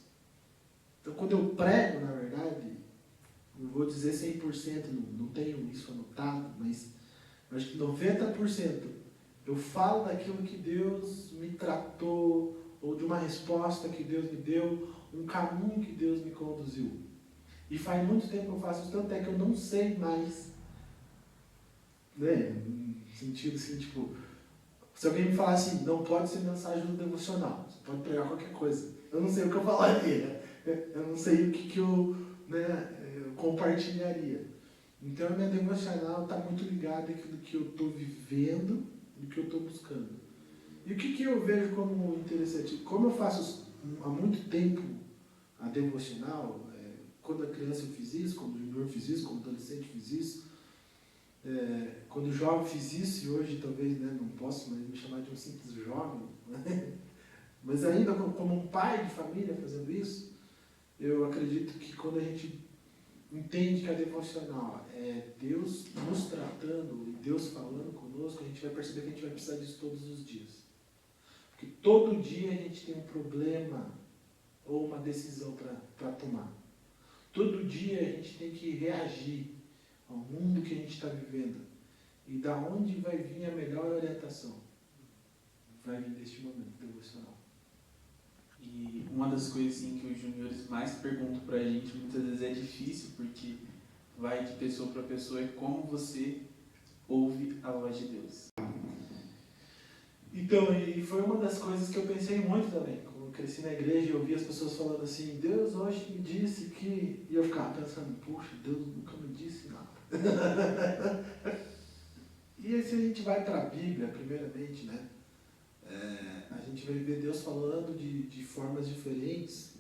Então, quando eu prego, na verdade, não vou dizer 100%, não tenho isso anotado, mas acho que 90% eu falo daquilo que Deus me tratou, ou de uma resposta que Deus me deu, um caminho que Deus me conduziu. E faz muito tempo que eu faço isso, tanto é que eu não sei mais, né, no sentido assim, tipo, se alguém me falar assim, não pode ser mensagem do devocional, você pode pregar qualquer coisa, eu não sei o que eu falaria, eu não sei o que eu, né, eu compartilharia. Então a minha devocional está muito ligada àquilo que eu estou vivendo e que eu estou buscando. E o que eu vejo como interessante? Como eu faço há muito tempo a devocional, quando a criança eu fiz isso, quando o junior fiz isso, quando adolescente fiz isso, quando jovem fiz isso, e hoje talvez, né, não posso mais me chamar de um simples jovem, né? Mas ainda como um pai de família fazendo isso, eu acredito que quando a gente entende que a devocional é Deus nos tratando e Deus falando conosco, a gente vai perceber que a gente vai precisar disso todos os dias. Porque todo dia a gente tem um problema ou uma decisão para tomar. Todo dia a gente tem que reagir ao mundo que a gente está vivendo. E da onde vai vir a melhor orientação? Vai vir deste momento devocional. E uma das coisas assim, que os juniores mais perguntam pra gente, muitas vezes é difícil, porque vai de pessoa para pessoa, é como você ouve a voz de Deus. Então, e foi uma das coisas que eu pensei muito também. Quando eu cresci na igreja, eu ouvia as pessoas falando assim, Deus hoje me disse que... E eu ficava pensando, puxa, Deus nunca me disse nada. E aí, se a gente vai para a Bíblia, primeiramente, né? A gente vai ver Deus falando de formas diferentes.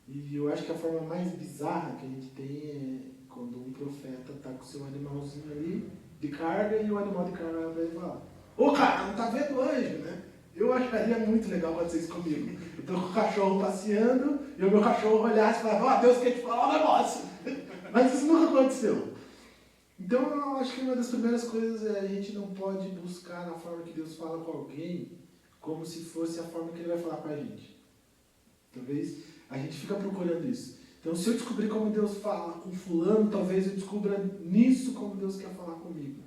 E eu acho que a forma mais bizarra que a gente tem é quando um profeta está com seu animalzinho ali de carga e o animal de carga vai falar, ô cara, não tá vendo anjo, né? Eu acharia muito legal acontecer isso comigo. Eu tô com o cachorro passeando e o meu cachorro olhasse e falava, ó, Deus quer te falar um negócio. Mas isso nunca aconteceu. Então eu acho que uma das primeiras coisas é a gente não pode buscar na forma que Deus fala com alguém como se fosse a forma que Ele vai falar com a gente. Talvez a gente fica procurando isso. Então se eu descobrir como Deus fala com fulano, talvez eu descubra nisso como Deus quer falar comigo.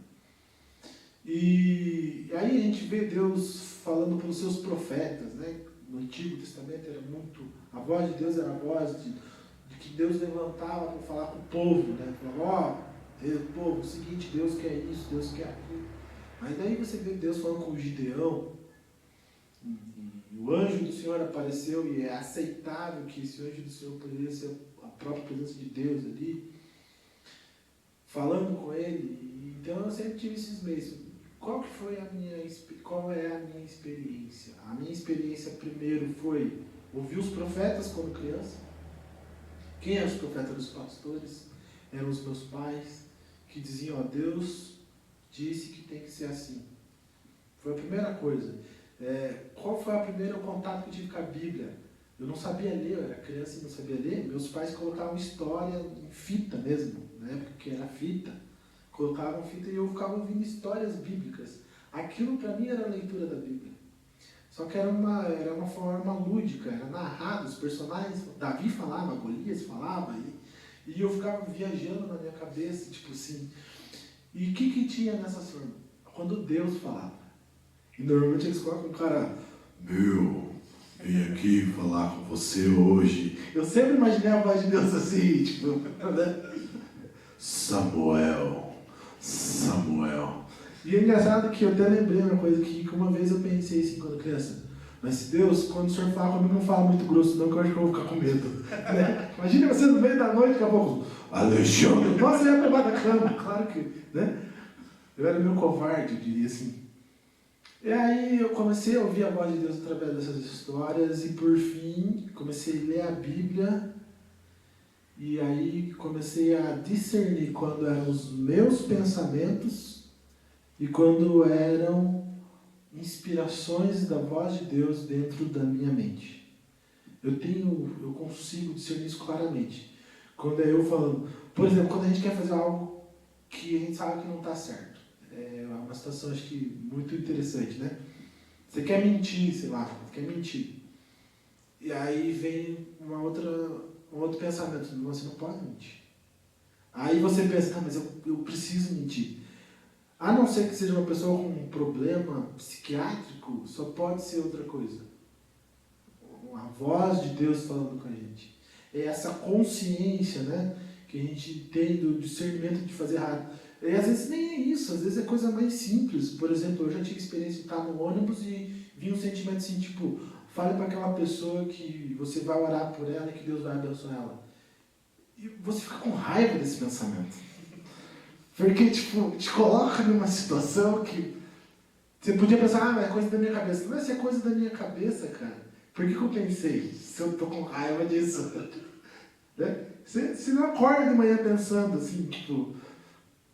E aí a gente vê Deus falando pelos seus profetas, né? No Antigo Testamento era muito... A voz de Deus era a voz de que Deus levantava para falar com o povo, né? Falava, povo, o seguinte, Deus quer isso, Deus quer aquilo. Mas daí você vê Deus falando com o Gideão, e o anjo do Senhor apareceu, e é aceitável que esse anjo do Senhor poderia ser a própria presença de Deus ali, falando com ele. Então eu sempre tive esses meios. Qual é a minha experiência? A minha experiência primeiro foi ouvir os profetas quando criança. Quem eram os profetas? Os pastores, eram os meus pais, que diziam, ó, Deus disse que tem que ser assim. Foi a primeira coisa. Qual foi o primeiro contato que eu tive com a Bíblia? Eu não sabia ler, eu era criança e não sabia ler. Meus pais colocavam história em fita mesmo, na época que era fita. Colocavam fita e eu ficava ouvindo histórias bíblicas. Aquilo para mim era a leitura da Bíblia. Só que era uma forma lúdica, era narrado, os personagens, Davi falava, Golias falava, e eu ficava viajando na minha cabeça, tipo assim. E o que tinha nessa forma? Quando Deus falava. E normalmente eles colocam um cara, vim aqui falar com você hoje. Eu sempre imaginei a voz de Deus assim, tipo, né? Samuel. E é engraçado que eu até lembrei uma coisa que uma vez eu pensei assim quando criança. Mas Deus, quando o senhor fala comigo, não fala muito grosso não, que eu acho que eu vou ficar com medo. Né? Imagina você no meio da noite, daqui a pouco, Alexandre, nossa, eu ia pular da cama, claro que, né? Eu era meio covarde, eu diria assim. E aí eu comecei a ouvir a voz de Deus através dessas histórias e por fim comecei a ler a Bíblia e aí comecei a discernir quando eram os meus pensamentos e quando eram inspirações da voz de Deus dentro da minha mente. Eu consigo discernir isso claramente. Quando é eu falando, por exemplo, quando a gente quer fazer algo que a gente sabe que não está certo. É uma situação, acho que, muito interessante, né? Você quer mentir, sei lá, você quer mentir. E aí vem um outro pensamento, você não pode mentir. Aí você pensa, mas eu preciso mentir. A não ser que seja uma pessoa com um problema psiquiátrico, só pode ser outra coisa. A voz de Deus falando com a gente. É essa consciência, né, que a gente tem do discernimento de fazer errado. E às vezes nem é isso, às vezes é coisa mais simples. Por exemplo, eu já tive experiência de estar no ônibus e vi um sentimento assim, tipo, fale para aquela pessoa que você vai orar por ela e que Deus vai abençoar ela. E você fica com raiva desse pensamento. Porque, tipo, te coloca numa situação que você podia pensar, é coisa da minha cabeça. Não é se é coisa da minha cabeça, cara. Por que eu pensei? Se eu tô com raiva disso. Né? Você não acorda de manhã pensando assim, tipo...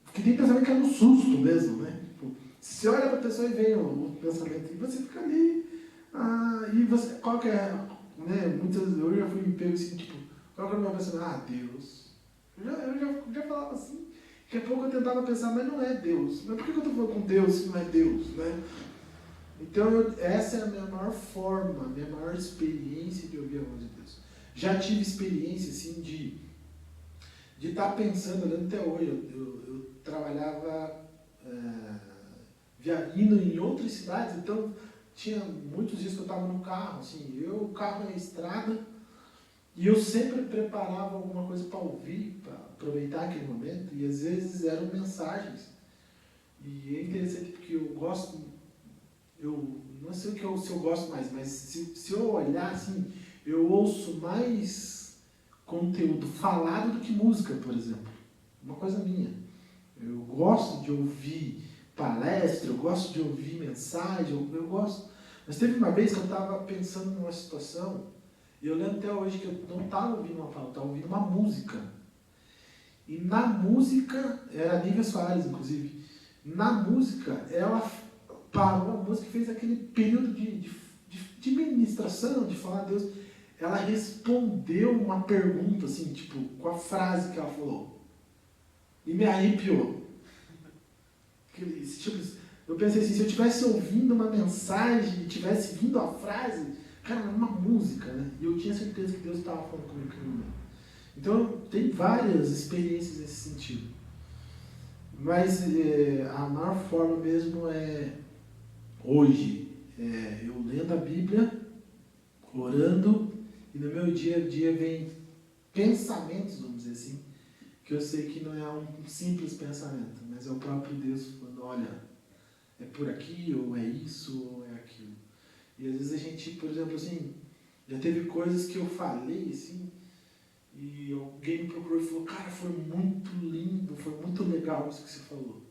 Porque tem pensamento que é no susto mesmo, né? Tipo, você olha pra pessoa e vem o pensamento, e você fica ali, e você, qual que é, né? Eu já fui me pego assim, tipo, qual que é o meu pensamento? Deus. Eu já falava assim, daqui a pouco eu tentava pensar, mas não é Deus. Mas por que eu tô falando com Deus se não é Deus, né? Então, essa é a minha maior forma, a minha maior experiência de ouvir a voz de Deus. Já tive experiência, assim, de estar pensando, olhando até hoje, eu trabalhava indo em outras cidades, então tinha muitos dias que eu estava no carro, assim, o carro é estrada, e eu sempre preparava alguma coisa para ouvir, para aproveitar aquele momento, e às vezes eram mensagens. E é interessante porque eu gosto, eu não sei se eu gosto mais, mas se eu olhar assim, eu ouço mais conteúdo falado do que música, por exemplo. Uma coisa minha. Eu gosto de ouvir palestra, eu gosto de ouvir mensagem, eu gosto. Mas teve uma vez que eu estava pensando numa situação, e eu lembro até hoje que eu não estava ouvindo uma palavra, eu estava ouvindo uma música. E na música, era a Nívia Soares, inclusive, na música, ela parou a música e fez aquele período de ministração, de falar a Deus. Ela respondeu uma pergunta, assim, tipo, com a frase que ela falou. E me arrepiou. Eu pensei assim, se eu estivesse ouvindo uma mensagem e tivesse vindo a frase, cara, era uma música, né? E eu tinha certeza que Deus estava falando comigo naquele momento. Então, tem várias experiências nesse sentido. Mas a maior forma mesmo é, hoje, eu lendo a Bíblia, orando, e no meu dia a dia vem pensamentos, vamos dizer assim, que eu sei que não é um simples pensamento, mas é o próprio Deus falando, olha, é por aqui, ou é isso, ou é aquilo. E às vezes a gente, por exemplo, assim, já teve coisas que eu falei, assim, e alguém me procurou e falou, cara, foi muito lindo, foi muito legal isso que você falou.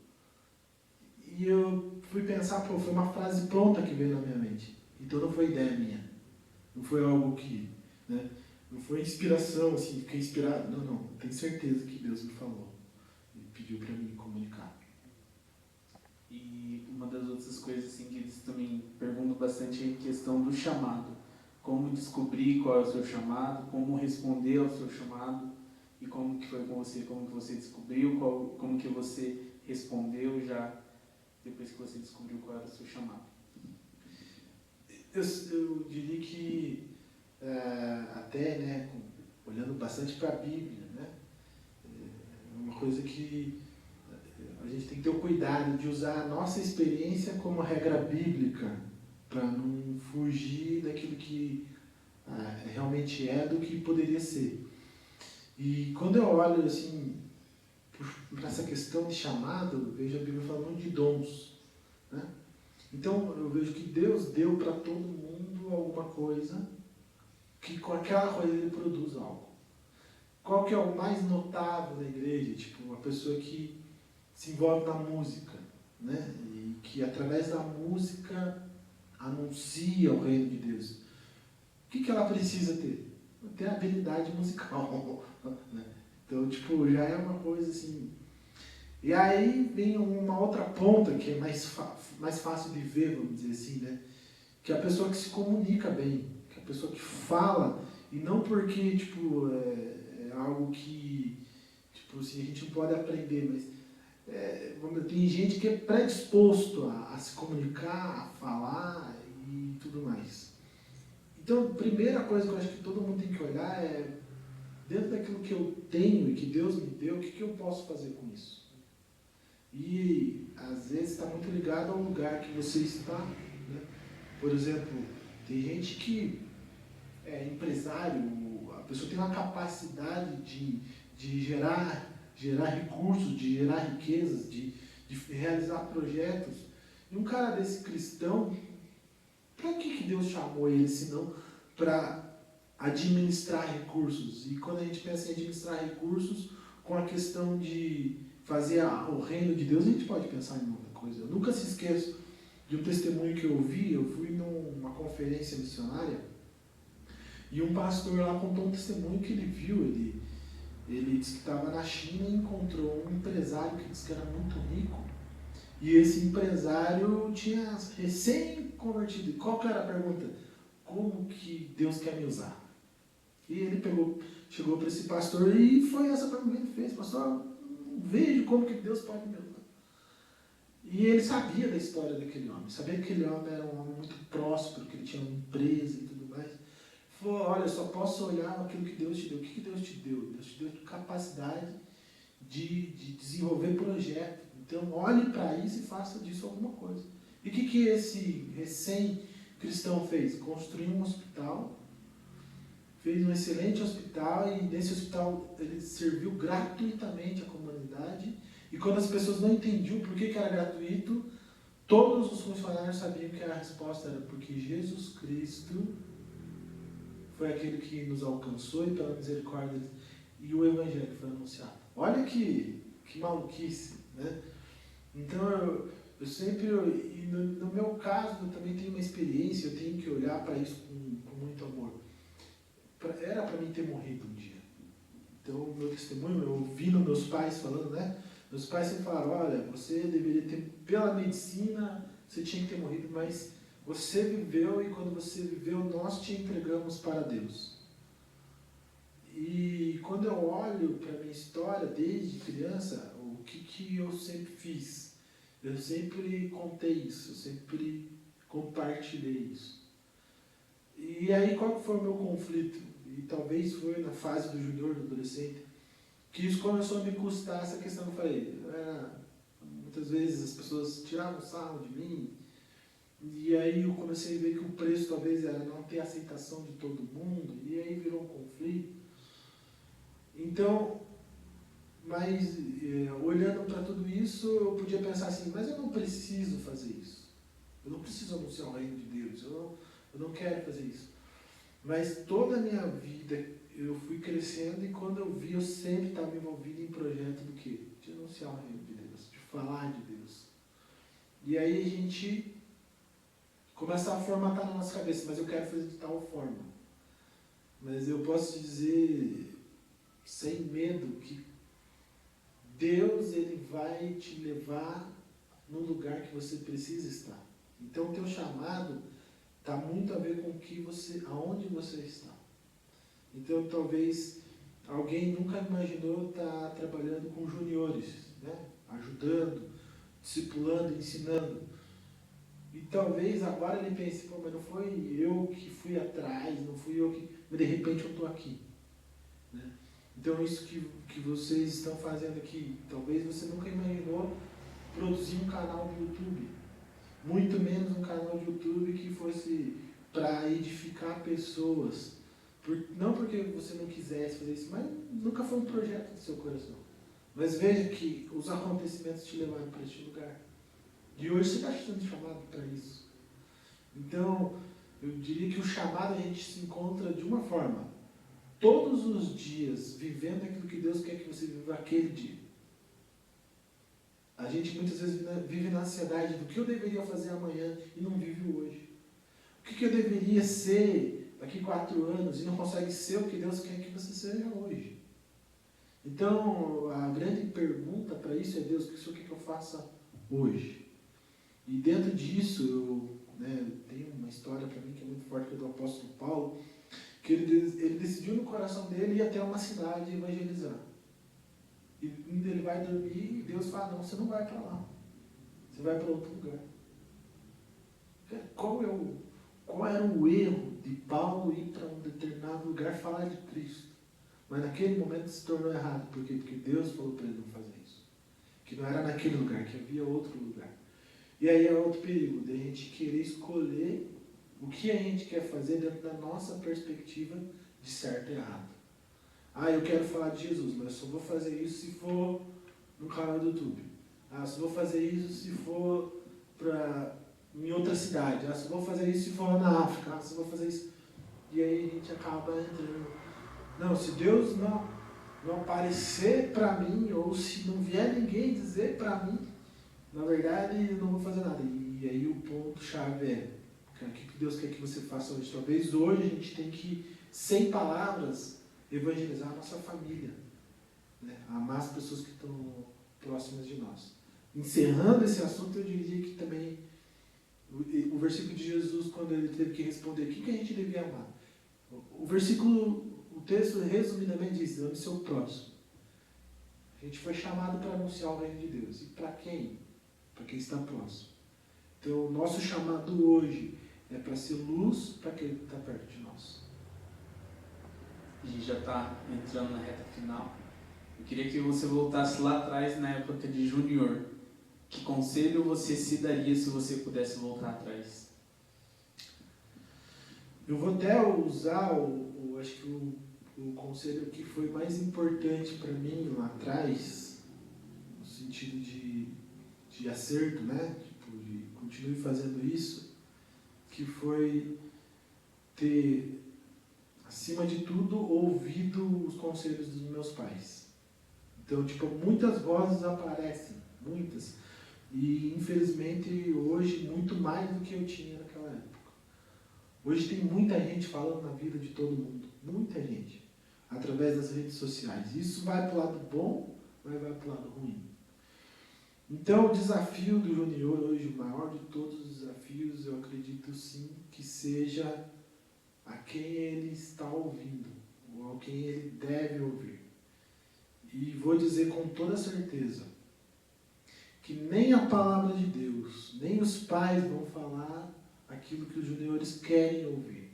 E eu fui pensar, foi uma frase pronta que veio na minha mente. Então não foi ideia minha. Não foi algo que, né, não foi inspiração, assim, fiquei inspirado. Não, eu tenho certeza que Deus me falou e pediu para mim comunicar. E uma das outras coisas assim, que eles também perguntam bastante é a questão do chamado. Como descobrir qual é o seu chamado, como responder ao seu chamado, e como que foi com você, como que você descobriu, como que você respondeu já depois que você descobriu qual era o seu chamado. eu diria que, até, né, olhando bastante para a Bíblia, né, é uma coisa que a gente tem que ter o cuidado de usar a nossa experiência como regra bíblica, para não fugir daquilo que realmente é do que poderia ser. E quando eu olho assim para essa questão de chamado, eu vejo a Bíblia falando de dons, né? Então eu vejo que Deus deu para todo mundo alguma coisa, que com aquela coisa ele produz algo. Qual que é o mais notável da igreja? Tipo, uma pessoa que se envolve na música, né? E que através da música anuncia o reino de Deus. O que ela precisa ter? Ter habilidade musical, né? Então, tipo, já é uma coisa assim. E aí vem uma outra ponta que é mais fácil de ver, vamos dizer assim, né? Que é a pessoa que se comunica bem, que é a pessoa que fala, e não porque, tipo, é algo que, tipo assim, a gente não pode aprender, mas tem gente que é predisposto a se comunicar, a falar e tudo mais. Então, a primeira coisa que eu acho que todo mundo tem que olhar é, dentro daquilo que eu tenho e que Deus me deu, o que eu posso fazer com isso? E, às vezes, está muito ligado ao lugar que você está, né? Por exemplo, tem gente que é empresário, a pessoa tem uma capacidade de gerar recursos, de gerar riquezas, de realizar projetos. E um cara desse cristão, para que Deus chamou ele, senão para administrar recursos? E quando a gente pensa em administrar recursos, com a questão de fazer o reino de Deus, a gente pode pensar em outra coisa. Eu nunca se esqueço de um testemunho que eu ouvi. Eu fui numa conferência missionária e um pastor lá contou um testemunho que ele viu. Ele disse que estava na China e encontrou um empresário que disse que era muito rico. E esse empresário tinha recém-convertido. E qual que era a pergunta? Como que Deus quer me usar? E ele chegou para esse pastor e foi essa pergunta que ele fez. Pastor, vejo como que Deus pode me usar. E ele sabia da história daquele homem. Sabia que aquele homem era um homem muito próspero, que ele tinha uma empresa e tudo mais. Ele falou, olha, eu só posso olhar aquilo que Deus te deu. O que Deus te deu? Deus te deu capacidade de desenvolver projeto. Então, olhe para isso e faça disso alguma coisa. E o que esse recém-cristão fez? Construiu um hospital, fez um excelente hospital, e nesse hospital ele serviu gratuitamente a comunidade. E quando as pessoas não entendiam por que era gratuito, todos os funcionários sabiam que a resposta era porque Jesus Cristo foi aquele que nos alcançou e pela misericórdia e o Evangelho foi anunciado. Olha que maluquice, né? Então eu sempre, e no meu caso eu também tenho uma experiência, eu tenho que olhar para isso com muito amor. Era para mim ter morrido um dia. Então o meu testemunho, eu ouvindo meus pais falando, né? Meus pais sempre falaram, olha, você deveria ter, pela medicina, você tinha que ter morrido, mas você viveu, e quando você viveu, nós te entregamos para Deus. E quando eu olho para a minha história, desde criança, o que eu sempre fiz? Eu sempre contei isso, eu sempre compartilhei isso. E aí qual foi o meu conflito? E talvez foi na fase do junior, do adolescente, que isso começou a me custar essa questão que eu falei. Muitas vezes as pessoas tiravam sarro de mim, e aí eu comecei a ver que o preço talvez era não ter aceitação de todo mundo, e aí virou um conflito. Então, mas olhando para tudo isso, eu podia pensar assim, mas eu não preciso fazer isso. Eu não preciso anunciar o reino de Deus, eu não quero fazer isso. Mas toda a minha vida eu fui crescendo, e quando eu vi, eu sempre estava envolvido em projeto do quê? De anunciar o reino de Deus, de falar de Deus. E aí a gente começa a formatar na nossa cabeça, mas eu quero fazer de tal forma. Mas eu posso dizer, sem medo, que Deus, ele vai te levar no lugar que você precisa estar. Então o teu chamado está muito a ver com aonde você está. Então talvez alguém nunca imaginou estar trabalhando com juniores, né? Ajudando, discipulando, ensinando. E talvez agora ele pense, pô, mas não foi eu que fui atrás, não fui eu que... Mas de repente eu estou aqui. Né? Então isso que vocês estão fazendo aqui, talvez você nunca imaginou produzir um canal do YouTube. Muito menos um canal de YouTube que fosse para edificar pessoas. Não porque você não quisesse fazer isso, mas nunca foi um projeto do seu coração. Mas veja que os acontecimentos te levaram para este lugar. E hoje você está sendo chamado para isso. Então, eu diria que o chamado a gente se encontra de uma forma. Todos os dias, vivendo aquilo que Deus quer que você viva aquele dia. A gente muitas vezes vive na ansiedade do que eu deveria fazer amanhã e não vive o hoje. O que eu deveria ser daqui 4 anos e não consegue ser o que Deus quer que você seja hoje. Então, a grande pergunta para isso é, Deus, o que o Senhor quer que eu faça hoje? E dentro disso, eu tenho uma história para mim que é muito forte, que é do apóstolo Paulo, que ele decidiu no coração dele ir até uma cidade evangelizar. E ele vai dormir e Deus fala, não, você não vai para lá. Você vai para outro lugar. Qual era o erro de Paulo ir para um determinado lugar falar de Cristo? Mas naquele momento se tornou errado. Por quê? Porque Deus falou para ele não fazer isso. Que não era naquele lugar, que havia outro lugar. E aí é outro perigo, de a gente querer escolher o que a gente quer fazer dentro da nossa perspectiva de certo e errado. Eu quero falar de Jesus, mas eu só vou fazer isso se for no canal do YouTube. Só vou fazer isso se for em outra cidade. Só vou fazer isso se for na África. Só vou fazer isso. E aí a gente acaba entrando. Não, se Deus não aparecer para mim, ou se não vier ninguém dizer para mim, na verdade eu não vou fazer nada. E aí o ponto-chave é, o que Deus quer que você faça hoje? Talvez hoje a gente tem que, sem palavras, evangelizar a nossa família. Né? Amar as pessoas que estão próximas de nós. Encerrando esse assunto, eu diria que também o versículo de Jesus, quando ele teve que responder o que a gente devia amar. O texto resumidamente diz, ame seu próximo. A gente foi chamado para anunciar o reino de Deus. E para quem? Para quem está próximo. Então, o nosso chamado hoje é para ser luz para aquele que está perto de nós. A gente já está entrando na reta final. Eu queria que você voltasse lá atrás, na época de júnior. Que conselho você se daria se você pudesse voltar atrás? Eu vou até usar, acho que o conselho que foi mais importante para mim lá atrás, no sentido de acerto, né? De continue fazendo isso, que foi ter, acima de tudo, ouvido os conselhos dos meus pais. Então, muitas vozes aparecem, muitas. E, infelizmente, hoje, muito mais do que eu tinha naquela época. Hoje tem muita gente falando na vida de todo mundo. Muita gente. Através das redes sociais. Isso vai para o lado bom, mas vai para o lado ruim. Então, o desafio do Junior hoje, o maior de todos os desafios, eu acredito sim que seja a quem ele está ouvindo, ou a quem ele deve ouvir. E vou dizer com toda certeza que nem a palavra de Deus, nem os pais vão falar aquilo que os juniores querem ouvir.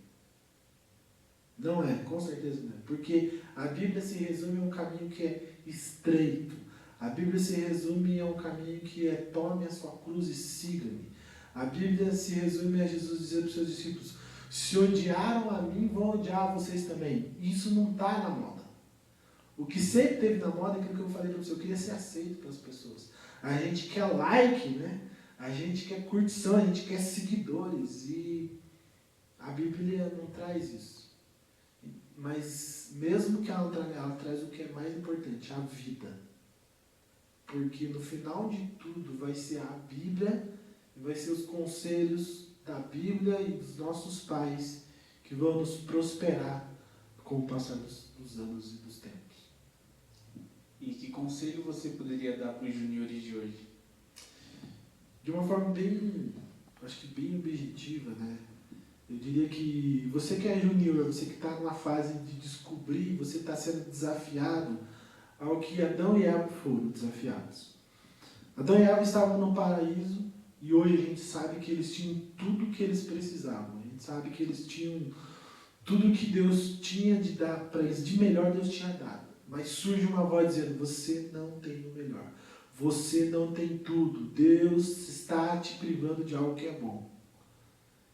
Não é, com certeza não é. Porque a Bíblia se resume a um caminho que é estreito. A Bíblia se resume a um caminho que é tome a sua cruz e siga-me. A Bíblia se resume a Jesus dizer para os seus discípulos, se odiaram a mim, vão odiar vocês também. Isso não está na moda. O que sempre teve na moda é aquilo que eu falei para você, eu queria ser aceito pelas pessoas. A gente quer like, né? A gente quer curtição, a gente quer seguidores. E a Bíblia não traz isso. Mas mesmo que ela traz o que é mais importante, a vida. Porque no final de tudo vai ser a Bíblia, e vai ser os conselhos da Bíblia e dos nossos pais que vão nos prosperar com o passar dos anos e dos tempos. E que conselho você poderia dar para os juniores de hoje? De uma forma bem objetiva, né? Eu diria que você que é junior, você que está numa fase de descobrir, você está sendo desafiado ao que Adão e Eva foram desafiados. Adão e Eva estavam no paraíso, E hoje a gente sabe que eles tinham tudo o que eles precisavam. A gente sabe que eles tinham tudo que Deus tinha de dar para eles, de melhor Deus tinha dado. Mas surge uma voz dizendo, você não tem o melhor. Você não tem tudo. Deus está te privando de algo que é bom.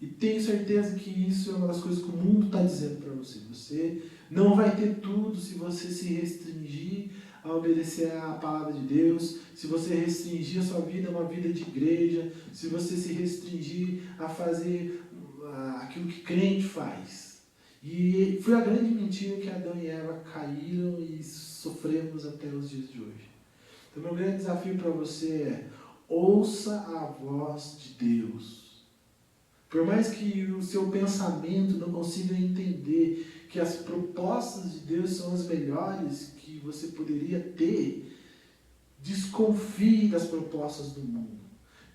E tenho certeza que isso é uma das coisas que o mundo está dizendo para você. Você não vai ter tudo se você se restringir a obedecer à palavra de Deus, se você restringir a sua vida a uma vida de igreja, se você se restringir a fazer aquilo que crente faz. E foi a grande mentira que Adão e Eva caíram e sofremos até os dias de hoje. Então, meu grande desafio para você é: ouça a voz de Deus. Por mais que o seu pensamento não consiga entender que as propostas de Deus são as melhores que você poderia ter, desconfie das propostas do mundo.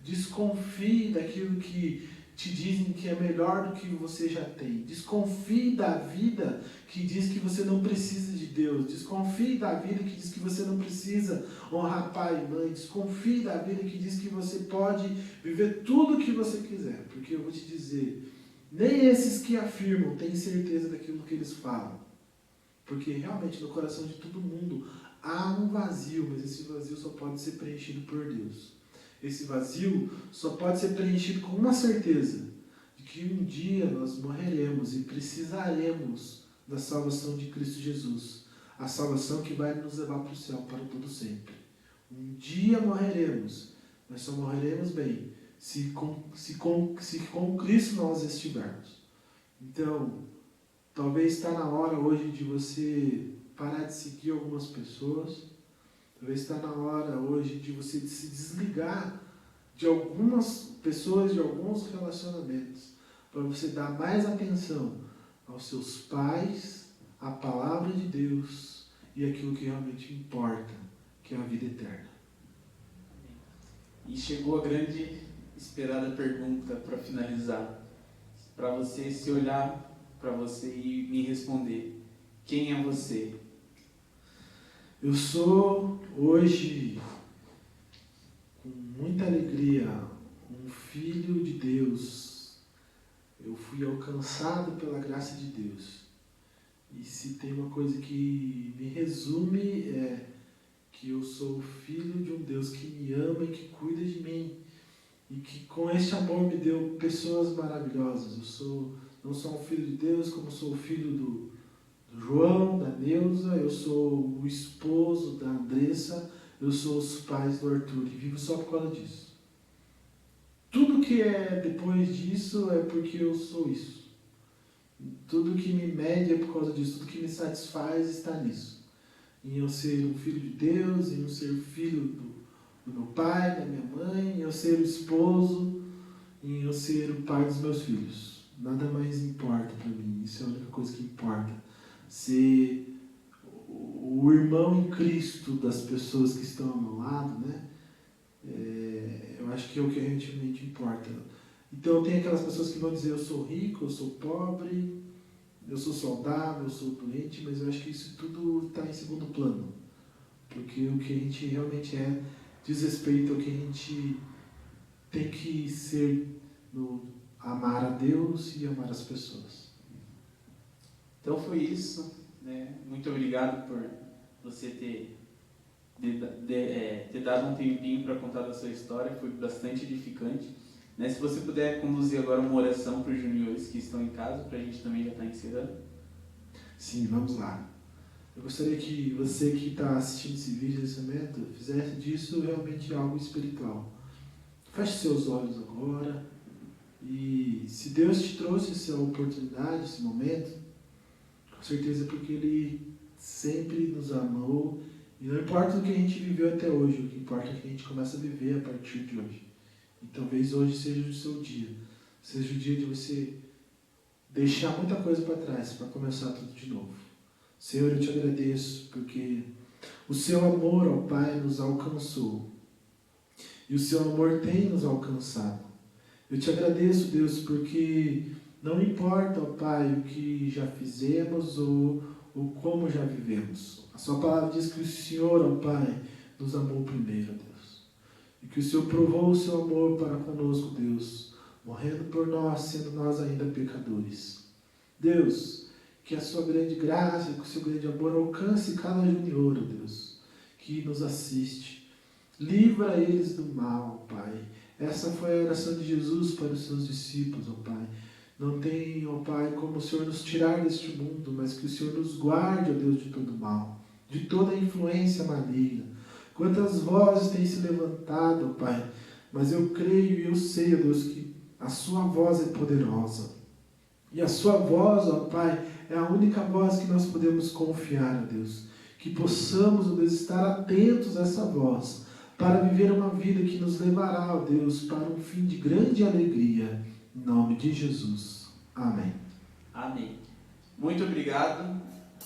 Desconfie daquilo que te dizem que é melhor do que você já tem. Desconfie da vida que diz que você não precisa de Deus. Desconfie da vida que diz que você não precisa honrar pai e mãe. Desconfie da vida que diz que você pode viver tudo o que você quiser. Porque eu vou te dizer, nem esses que afirmam têm certeza daquilo que eles falam. Porque realmente no coração de todo mundo há um vazio, mas esse vazio só pode ser preenchido por Deus. Esse vazio só pode ser preenchido com uma certeza, de que um dia nós morreremos e precisaremos da salvação de Cristo Jesus. A salvação que vai nos levar para o céu para todo sempre. Um dia morreremos, mas só morreremos bem se com Cristo nós estivermos. Então, talvez está na hora hoje de você parar de seguir algumas pessoas. Talvez está na hora hoje de você se desligar de algumas pessoas, de alguns relacionamentos, para você dar mais atenção aos seus pais, à palavra de Deus e aquilo que realmente importa, que é a vida eterna. E chegou a grande esperada pergunta para finalizar. Para você se olhar para você e me responder. Quem é você? Eu sou, hoje, com muita alegria, um filho de Deus. Eu fui alcançado pela graça de Deus. E se tem uma coisa que me resume é que eu sou filho de um Deus que me ama e que cuida de mim. E que com este amor me deu pessoas maravilhosas. Eu sou não só um filho de Deus, como sou o filho do João, da Neuza, eu sou o esposo da Andressa, eu sou os pais do Arthur, e vivo só por causa disso. Tudo que é depois disso é porque eu sou isso. Tudo que me mede é por causa disso, tudo que me satisfaz está nisso. Em eu ser um filho de Deus, em eu ser filho do meu pai, da minha mãe, em eu ser o esposo, em eu ser o pai dos meus filhos. Nada mais importa para mim, isso é a única coisa que importa. Ser o irmão em Cristo das pessoas que estão ao meu lado, né? Eu acho que é o que realmente importa. Então tem aquelas pessoas que vão dizer eu sou rico, eu sou pobre, eu sou saudável, eu sou doente, mas eu acho que isso tudo está em segundo plano. Porque o que a gente realmente diz respeito ao que a gente tem que ser amar a Deus e amar as pessoas. Então foi isso, né? Muito obrigado por você ter dado um tempinho para contar da sua história, foi bastante edificante. Né? Se você puder conduzir agora uma oração para os juniores que estão em casa, para a gente também já estar encerrando. Sim, vamos lá. Eu gostaria que você que está assistindo esse vídeo nesse momento fizesse disso realmente algo espiritual. Feche seus olhos agora e se Deus te trouxe essa oportunidade, esse momento, com certeza é porque Ele sempre nos amou e não importa o que a gente viveu até hoje, o que importa é que a gente começa a viver a partir de hoje. E talvez hoje seja o seu dia, seja o dia de você deixar muita coisa para trás para começar tudo de novo. Senhor, eu te agradeço porque o seu amor ao Pai nos alcançou e o seu amor tem nos alcançado. Eu te agradeço, Deus, porque não importa, ó Pai, o que já fizemos ou como já vivemos. A sua palavra diz que o Senhor, ó Pai, nos amou primeiro, Deus. e que o Senhor provou o seu amor para conosco, Deus, morrendo por nós, sendo nós ainda pecadores. Deus, que a sua grande graça, que o seu grande amor alcance cada junior, Deus, que nos assiste. Livra eles do mal, Pai. Essa foi a oração de Jesus para os seus discípulos, ó Pai. Não tem, ó Pai, como o Senhor nos tirar deste mundo, mas que o Senhor nos guarde, ó Deus, de todo mal, de toda influência maligna. Quantas vozes têm se levantado, ó Pai, mas eu creio e eu sei, ó Deus, que a sua voz é poderosa. E a sua voz, ó Pai, é a única voz que nós podemos confiar, ó Deus. Que possamos, ó Deus, estar atentos a essa voz, para viver uma vida que nos levará, ó Deus, para um fim de grande alegria. Em nome de Jesus. Amém. Amém. Muito obrigado.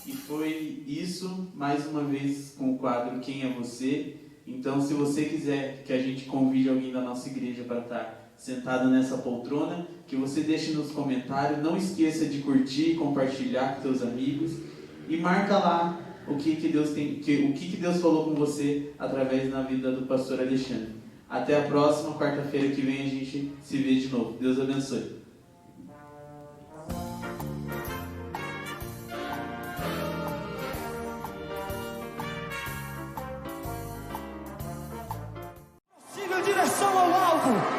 E foi isso, mais uma vez, com o quadro Quem é Você? Então, se você quiser que a gente convide alguém da nossa igreja para estar sentado nessa poltrona, que você deixe nos comentários. Não esqueça de curtir, compartilhar com seus amigos. E marca lá o que Deus falou com você através da vida do pastor Alexandre. Até a próxima quarta-feira que vem a gente se vê de novo. Deus abençoe. Siga em direção ao alvo.